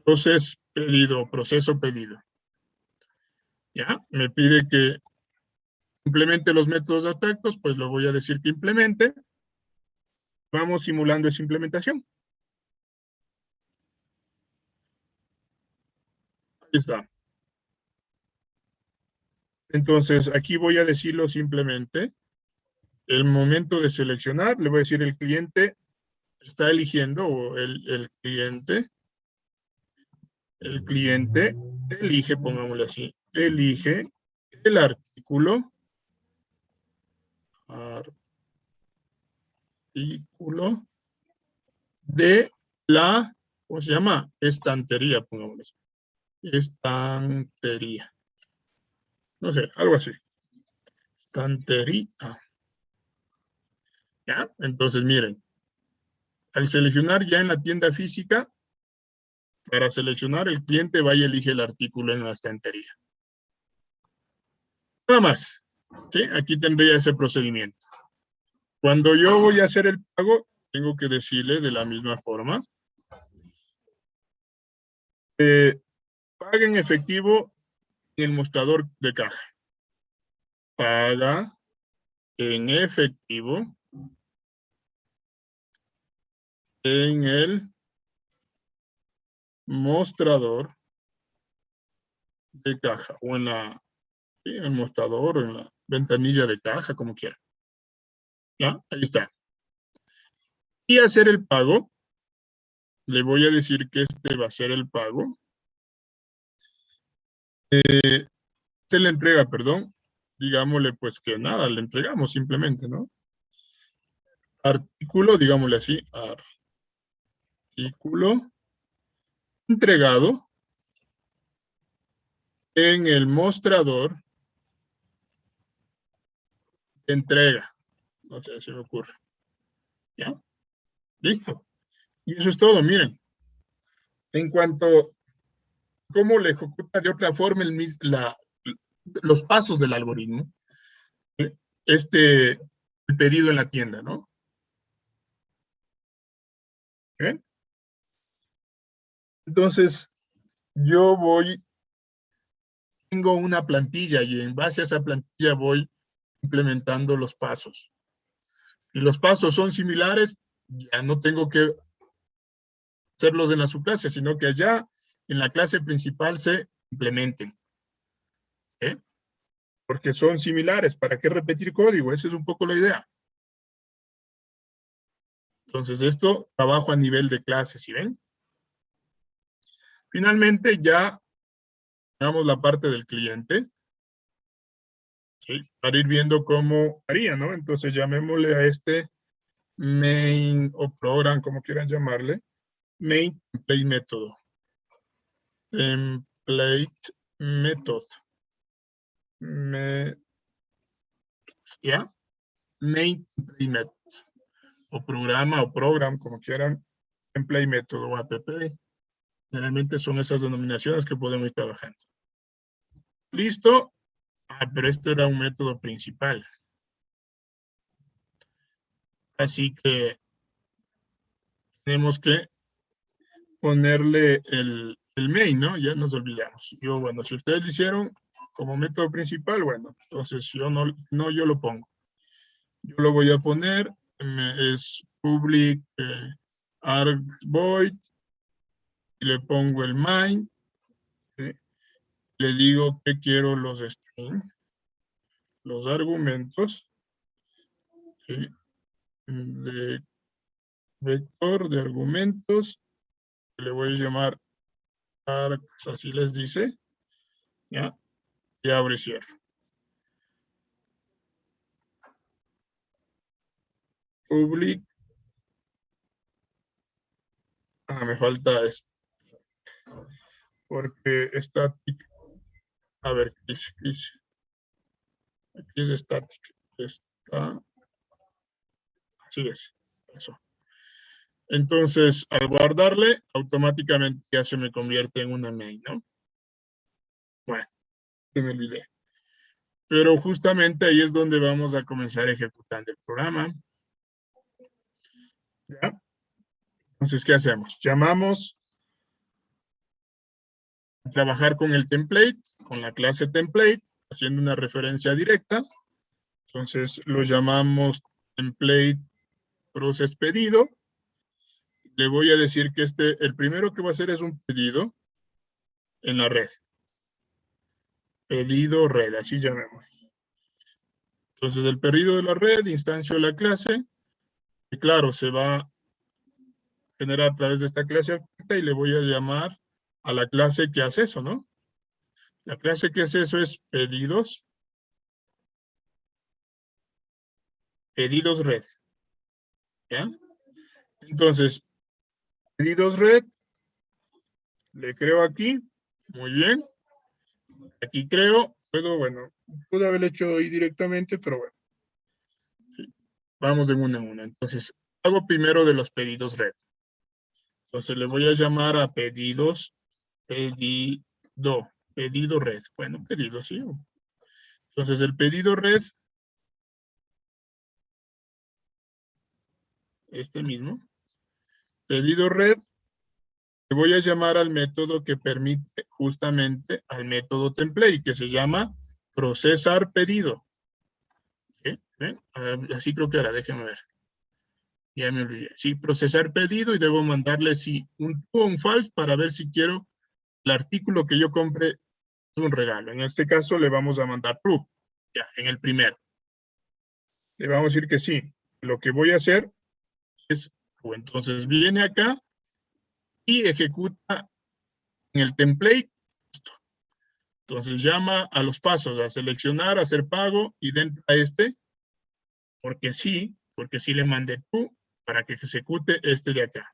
proceso pedido. Ya, me pide que implemente los métodos de aspectos, pues lo voy a decir que implemente. Vamos simulando esa implementación. Ahí está. Entonces, aquí voy a decirlo simplemente. El momento de seleccionar, le voy a decir el cliente está eligiendo, o el cliente elige, pongámosle así, elige el artículo de la, ¿cómo se llama? Estantería, pongámosle así. Estantería. No sé, algo así. Estantería. ¿Ya? Entonces, miren, al seleccionar ya en la tienda física, para seleccionar el cliente va y elige el artículo en la estantería. Nada más. ¿Sí? Aquí tendría ese procedimiento. Cuando yo voy a hacer el pago, tengo que decirle de la misma forma. Paga en efectivo en el mostrador de caja. Paga en efectivo en el mostrador de caja o en el mostrador o en la ventanilla de caja, como quiera. ¿Ya? Ahí está. Y hacer el pago, le voy a decir que este va a ser el pago. Se le entrega, perdón. Digámosle pues que nada, le entregamos simplemente, ¿no? Artículo, digámosle así, artículo entregado en el mostrador de entrega. No sé, se me ocurre. ¿Ya? Listo. Y eso es todo, miren. En cuanto a cómo le ejecuta de otra forma los pasos del algoritmo, el pedido en la tienda, ¿no? ¿Eh? Entonces, tengo una plantilla y en base a esa plantilla voy implementando los pasos. Y los pasos son similares, ya no tengo que hacerlos en la subclase, sino que allá en la clase principal se implementen. ¿Eh? Porque son similares. ¿Para qué repetir código? Esa es un poco la idea. Entonces, esto trabajo a nivel de clase, ¿sí ven? Finalmente ya hagamos la parte del cliente. ¿Sí? Para ir viendo cómo haría, ¿no? Entonces llamémosle a este main o program, como quieran llamarle, main template método. Template method. ¿Ya? Main template method. O programa o program, como quieran, template método o app. Generalmente son esas denominaciones que podemos ir trabajando. ¿Listo? Ah, pero este era un método principal. Así que tenemos que ponerle el main, ¿no? Ya nos olvidamos. Yo, bueno, si ustedes lo hicieron como método principal, bueno, entonces yo no yo lo pongo. Yo lo voy a poner, es public args void, y le pongo el main, ¿sí? Le digo que quiero los string, los argumentos, ¿sí? De vector de argumentos, le voy a llamar args, así les dice, ¿ya? Y abre y cierra. Public. Me falta esto. Porque static. A ver, ¿qué dice? Aquí es static. Está. Así es. Eso. Entonces, al guardarle, automáticamente ya se me convierte en una main, ¿no? Bueno, se me olvidé. Pero justamente ahí es donde vamos a comenzar ejecutando el programa. ¿Ya? Entonces, ¿qué hacemos? Llamamos a trabajar con el template, con la clase template, haciendo una referencia directa. Entonces, lo llamamos template process pedido. Le voy a decir que el primero que va a hacer es un pedido en la red. Pedido red, así llamemos. Entonces, el pedido de la red, instancio de la clase, y claro, se va a generar a través de esta clase y le voy a llamar a la clase que hace eso, ¿no? La clase que hace eso es pedidos, pedidos red. ¿Ya? Entonces, pedidos red, le creo aquí, muy bien. Aquí creo, pude haberlo hecho ahí directamente, pero bueno. Sí. Vamos de una en una. Entonces, hago primero de los pedidos red. Entonces, le voy a llamar a pedidos, pedido red. Bueno, pedido, sí. Entonces, el pedido red, este mismo, pedido red, le voy a llamar al método que permite justamente al método template, que se llama procesar pedido. ¿Sí? Así creo que era, déjenme ver. Ya me olvidé. Sí, procesar pedido y debo mandarle un true o un false para ver si quiero el artículo que yo compre es un regalo. En este caso le vamos a mandar true. Ya, en el primero. Le vamos a decir que sí. Lo que voy a hacer es, entonces viene acá y ejecuta en el template esto. Entonces llama a los pasos, a seleccionar, a hacer pago y dentro a porque sí le mandé true para que ejecute este de acá.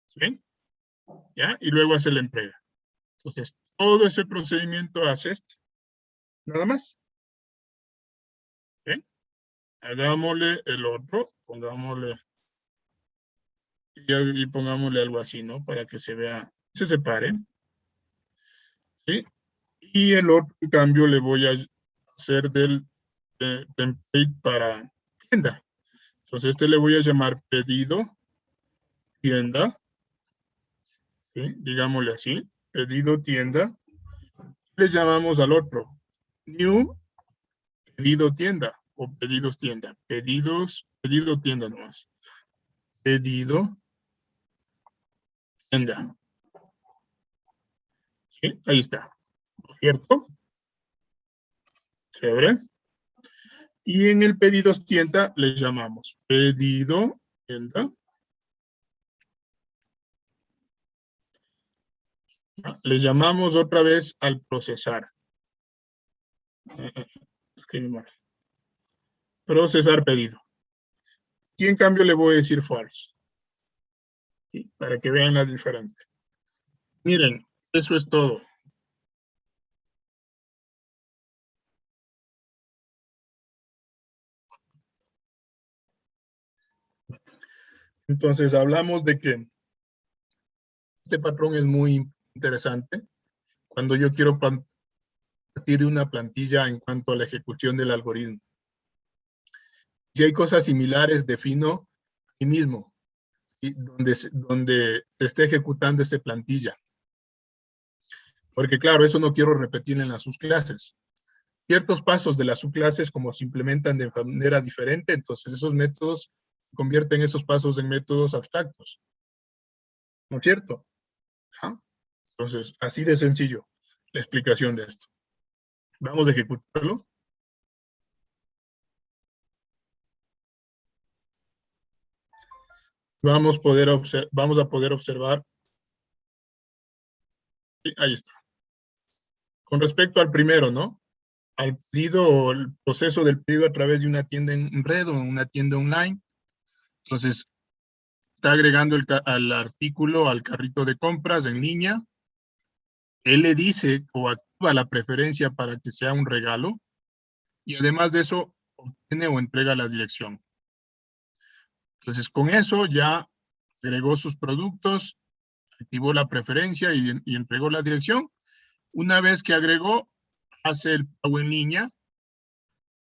¿Sí? ¿Ya? Y luego hace la entrega. Entonces, todo ese procedimiento hace esto. Nada más. ¿Sí? Hagámosle el otro, pongámosle y pongámosle algo así, ¿no? Para que se vea, se separen. ¿Sí? Y el otro, en cambio, le voy a hacer del template para tienda. Entonces, este le voy a llamar pedido tienda. ¿Sí? Digámosle así, pedido tienda. Le llamamos al otro new pedido tienda o pedidos tienda. Pedido tienda nomás. Pedido tienda. ¿Sí? Ahí está. ¿Cierto? Chévere. Y en el pedidos tienda le llamamos pedido tienda. Le llamamos otra vez al procesar. Procesar pedido. Y en cambio le voy a decir false. ¿Sí? Para que vean la diferencia. Miren, eso es todo. Entonces hablamos de que este patrón es muy interesante cuando yo quiero partir de una plantilla en cuanto a la ejecución del algoritmo. Si hay cosas similares, defino ahí mismo, ¿sí? donde se esté ejecutando esta plantilla. Porque claro, eso no quiero repetir en las subclases. Ciertos pasos de las subclases, como se implementan de manera diferente, entonces esos métodos convierten esos pasos en métodos abstractos. ¿No es cierto? ¿Ah? Entonces, así de sencillo la explicación de esto. Vamos a ejecutarlo. Vamos a poder observar. Sí, ahí está. Con respecto al primero, ¿no? Al pedido o el proceso del pedido a través de una tienda en red o una tienda online. Entonces, está agregando al artículo al carrito de compras en línea. Él le dice o activa la preferencia para que sea un regalo. Y además de eso, obtiene o entrega la dirección. Entonces, con eso ya agregó sus productos, activó la preferencia y entregó la dirección. Una vez que agregó, hace el pago en línea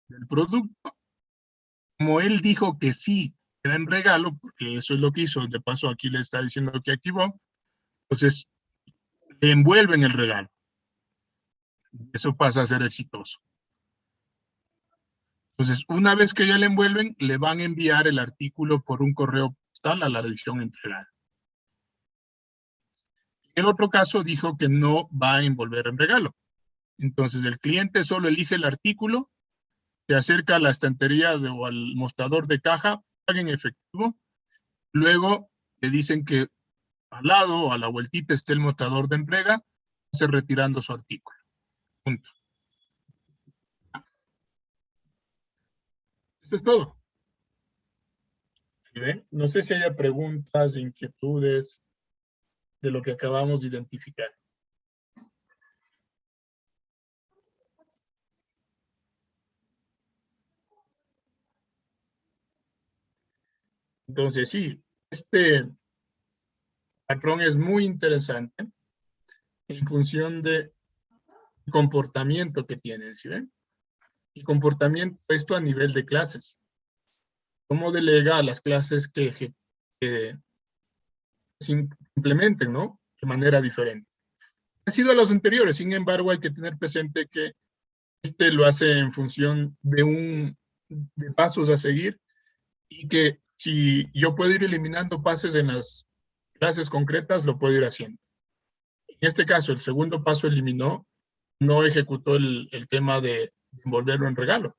del producto. Como él dijo que sí, era en regalo, porque eso es lo que hizo, de paso aquí le está diciendo que activó, entonces le envuelven el regalo. Eso pasa a ser exitoso. Entonces, una vez que ya le envuelven, le van a enviar el artículo por un correo postal a la dirección entregada. En el otro caso dijo que no va a envolver el regalo. Entonces, el cliente solo elige el artículo, se acerca a la estantería o al mostrador de caja, paga en efectivo, luego le dicen que al lado o a la vueltita esté el mostrador de entrega, se retirando su artículo. Punto. Esto es todo. ¿Sí ven? No sé si haya preguntas, inquietudes de lo que acabamos de identificar. Entonces, sí, este patrón es muy interesante en función de comportamiento que tienen, ¿sí ven? Y comportamiento, esto a nivel de clases. ¿Cómo delega a las clases que se implementen, ¿no? De manera diferente. Ha sido a los anteriores, sin embargo, hay que tener presente que este lo hace en función de pasos a seguir y que si yo puedo ir eliminando pases en las clases concretas, lo puedo ir haciendo. En este caso, el segundo paso eliminó, no ejecutó el tema de envolverlo en regalo.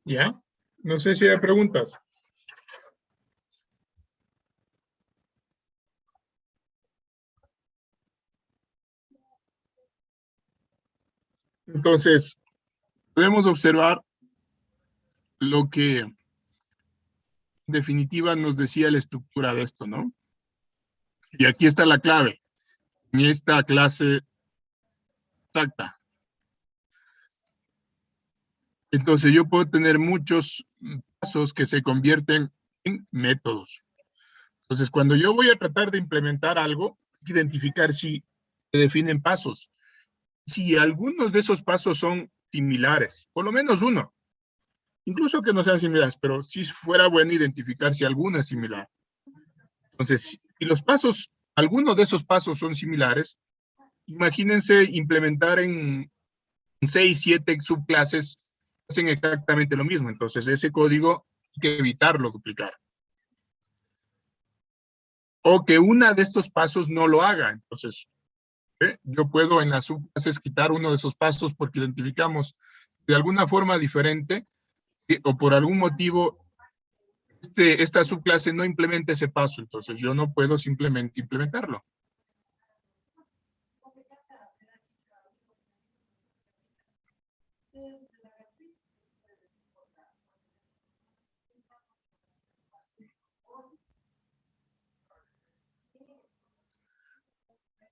¿Ya? No sé si hay preguntas. Entonces, podemos observar lo que en definitiva nos decía la estructura de esto, ¿no? Y aquí está la clave, en esta clase exacta. Entonces yo puedo tener muchos pasos que se convierten en métodos. Entonces cuando yo voy a tratar de implementar algo, hay que identificar si se definen pasos. Si algunos de esos pasos son similares, por lo menos uno, incluso que no sean similares, pero sí fuera bueno identificar si alguno es similar. Entonces, si los pasos, algunos de esos pasos son similares, imagínense implementar en 6, 7 subclases, hacen exactamente lo mismo. Entonces, ese código hay que evitarlo duplicar. o que una de estos pasos no lo haga. Entonces, yo puedo en las subclases quitar uno de esos pasos porque identificamos de alguna forma diferente o por algún motivo esta subclase no implementa ese paso. Entonces, yo no puedo simplemente implementarlo.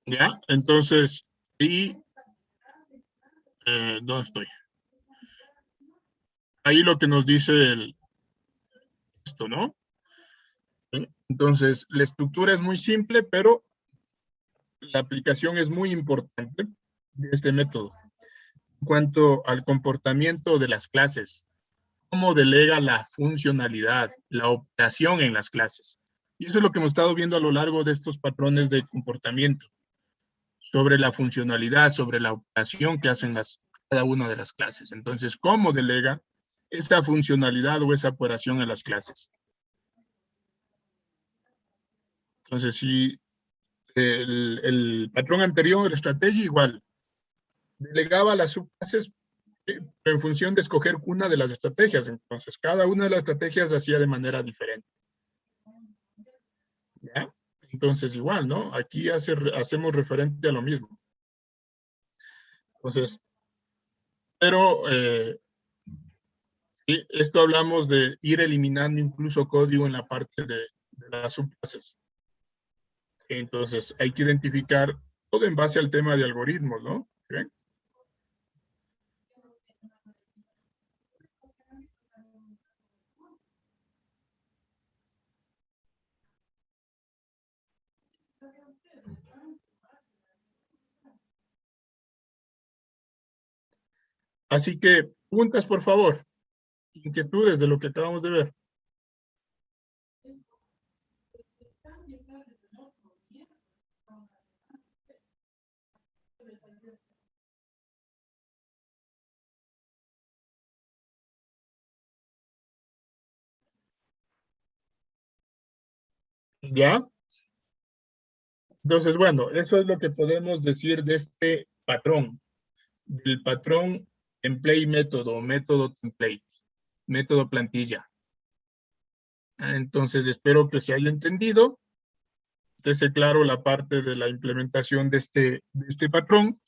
¿Ya? Entonces, ¿dónde estoy? Ahí lo que nos dice esto, ¿no? ¿Sí? Entonces, la estructura es muy simple, pero la aplicación es muy importante de este método. En cuanto al comportamiento de las clases, cómo delega la funcionalidad, la operación en las clases. Y eso es lo que hemos estado viendo a lo largo de estos patrones de comportamiento, sobre la funcionalidad, sobre la operación que hacen cada una de las clases. Entonces, ¿cómo delega esa funcionalidad o esa operación en las clases? Entonces, si el patrón anterior, la estrategia, igual, delegaba las subclases en función de escoger una de las estrategias. Entonces, cada una de las estrategias se hacía de manera diferente. ¿Ya? Entonces, igual, ¿no? Aquí hacemos referente a lo mismo. Entonces, pero sí, esto hablamos de ir eliminando incluso código en la parte de las subclases. Entonces, hay que identificar todo en base al tema de algoritmos, ¿no? ¿Ven? Así que, preguntas, por favor. Inquietudes de lo que acabamos de ver. ¿Ya? Entonces, bueno, eso es lo que podemos decir de este patrón, del patrón template método, método template, método plantilla. Entonces, espero que se haya entendido, esté claro la parte de la implementación de este patrón.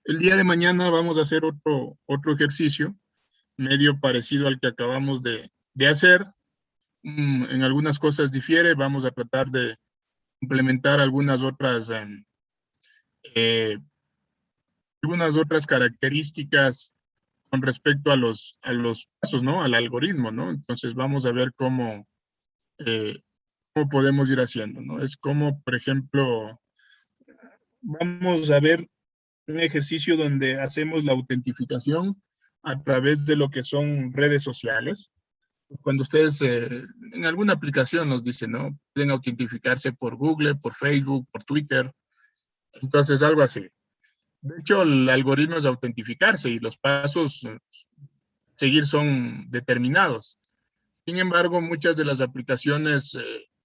El día de mañana vamos a hacer otro ejercicio, medio parecido al que acabamos de hacer. En algunas cosas difiere, vamos a tratar de implementar eh, algunas otras características con respecto a los pasos, ¿no? Al algoritmo, ¿no? Entonces vamos a ver eh, cómo podemos ir haciendo, ¿no? Es como, por ejemplo, vamos a ver un ejercicio donde hacemos la autentificación a través de lo que son redes sociales. Cuando ustedes en alguna aplicación nos dicen, ¿no? Pueden autentificarse por Google, por Facebook, por Twitter. Entonces, algo así. De hecho, el algoritmo es autentificarse y los pasos a seguir son determinados. Sin embargo, muchas de las aplicaciones,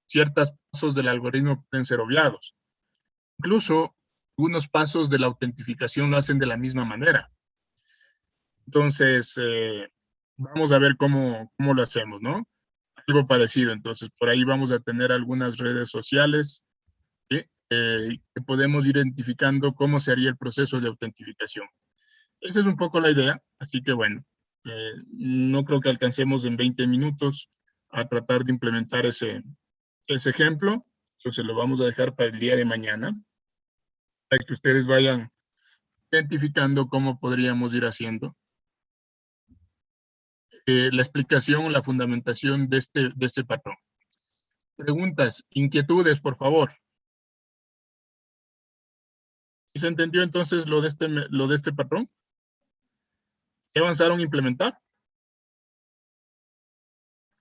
ciertos pasos del algoritmo pueden ser obviados. Incluso, algunos pasos de la autentificación lo hacen de la misma manera. Entonces, vamos a ver cómo lo hacemos, ¿no? Algo parecido. Entonces, por ahí vamos a tener algunas redes sociales, ¿sí? Que podemos ir identificando cómo se haría el proceso de autentificación. Esa es un poco la idea, así que bueno, no creo que alcancemos en 20 minutos a tratar de implementar ese ejemplo. Entonces lo vamos a dejar para el día de mañana, para que ustedes vayan identificando cómo podríamos ir haciendo la explicación o la fundamentación de este patrón. Preguntas, inquietudes, por favor. ¿Sí se entendió entonces lo de este patrón? ¿Qué avanzaron a implementar?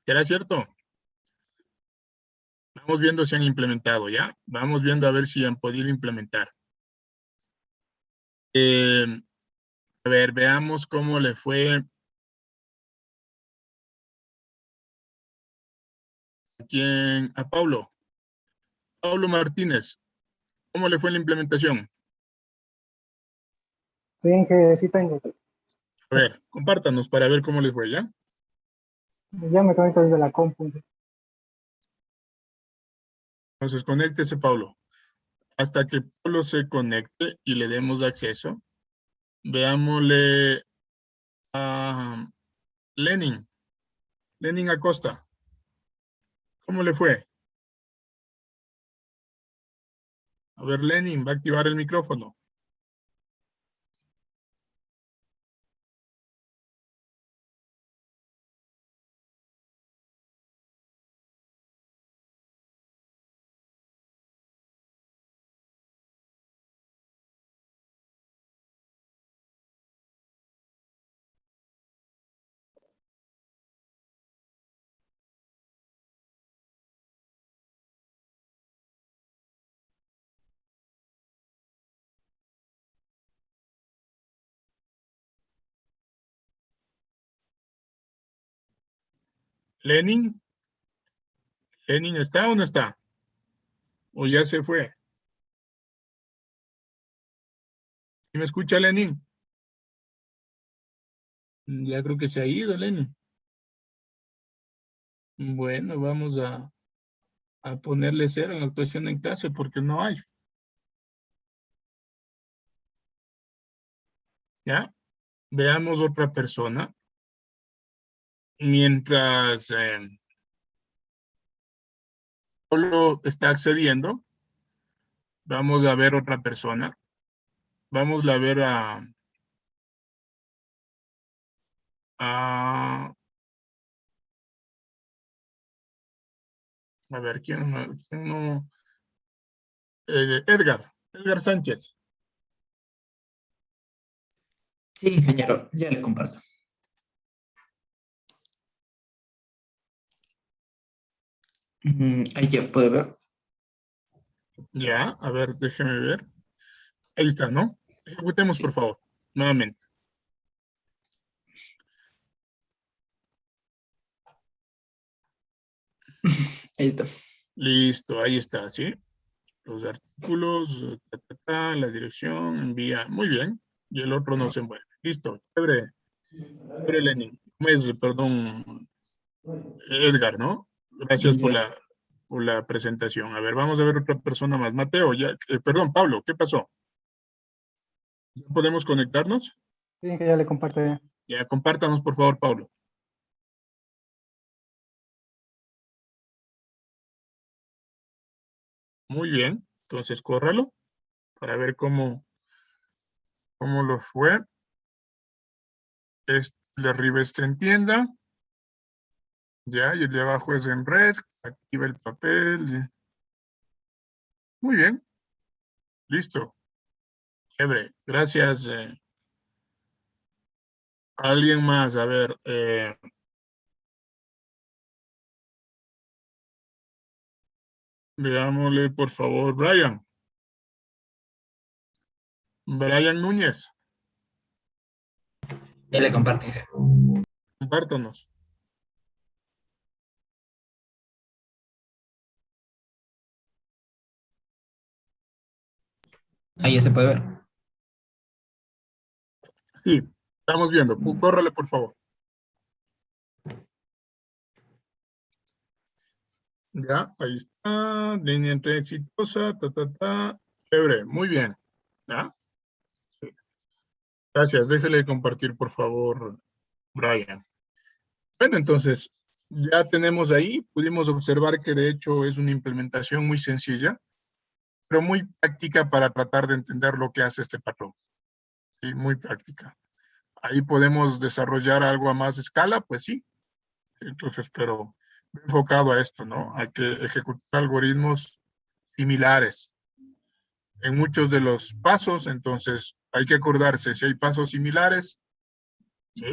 ¿Será cierto? Vamos viendo si han implementado, ¿ya? Vamos viendo a ver si han podido implementar. Eh, a ver, veamos cómo le fue a Paulo. Pablo Martínez, ¿cómo le fue la implementación? Sí, que sí tengo. A ver, compártanos para ver cómo les fue, ¿ya? Ya me conecto desde la compu. Entonces, conéctese, Pablo. Hasta que Pablo se conecte y le demos acceso, veámosle a Lenin. Lenin Acosta, ¿cómo le fue? A ver, Lenin, va a activar el micrófono. Lenin, ¿Lenin está o no está? ¿O ya se fue? ¿Sí me escucha, Lenin? Ya creo que se ha ido, Lenin. Bueno, vamos a ponerle cero en la actuación en clase porque no hay. ¿Ya? Veamos otra persona. Mientras Pablo está accediendo, vamos a ver otra persona. Vamos a ver a ver, ¿quién no? Edgar Sánchez. Sí, ingeniero, ya le comparto. Ahí ya puede ver. Ya, a ver, déjeme ver. Ahí está, ¿no? Ejecutemos, por Sí, favor, nuevamente. ahí está. Listo, ahí está, ¿sí? Los artículos, la dirección, envía. Muy bien. Y el otro no se mueve. Listo, chévere, chévere, Lenin. ¿Cómo es? Perdón, Edgar, ¿no? Gracias Ya. por la presentación. A ver, vamos a ver otra persona más. Mateo, ya, perdón, Pablo, ¿qué pasó? ¿Ya podemos conectarnos? Sí, que ya le comparto ya. Ya, compártanos, por favor, Pablo. Muy bien. Entonces, córralo para ver cómo lo fue. De arriba está en tienda. Ya, y el de abajo es en red. Activa el papel. Muy bien. Listo. Chévere. Gracias. ¿Alguien más? A ver. Veámosle, por favor, Brian. Brian Núñez. Ya le comparto, ingeniero. Compártanos. Ahí ya se puede ver. Sí, estamos viendo. Córrele, por favor. Ya, ahí está. Línea entre exitosa. Chévere. Muy bien. ¿Ya? Sí. Gracias. Déjele compartir, por favor, Brian. Bueno, entonces, ya tenemos ahí. Pudimos observar que de hecho es una implementación muy sencilla, pero muy práctica para tratar de entender lo que hace este patrón. Sí, muy práctica. Ahí podemos desarrollar algo a más escala, pues sí. Entonces, pero enfocado a esto, ¿no? Hay que ejecutar algoritmos similares en muchos de los pasos, entonces hay que acordarse si hay pasos similares, ¿sí?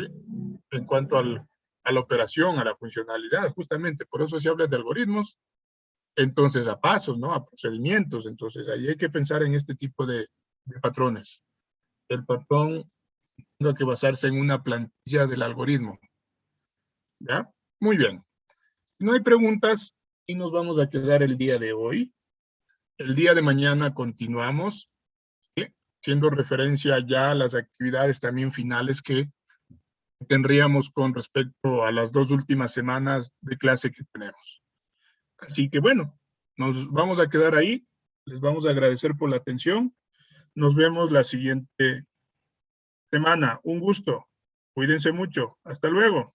En cuanto a la operación, a la funcionalidad, justamente, por eso se habla de algoritmos, entonces a pasos, ¿no? A procedimientos, entonces ahí hay que pensar en este tipo de patrones. El patrón tenga que basarse en una plantilla del algoritmo, ¿ya? Muy bien. Si no hay preguntas, y nos vamos a quedar el día de hoy. El día de mañana continuamos, ¿sí? Haciendo referencia ya a las actividades también finales que tendríamos con respecto a las 2 últimas semanas de clase que tenemos. Así que bueno, nos vamos a quedar ahí. Les vamos a agradecer por la atención. Nos vemos la siguiente semana. Un gusto. Cuídense mucho. Hasta luego.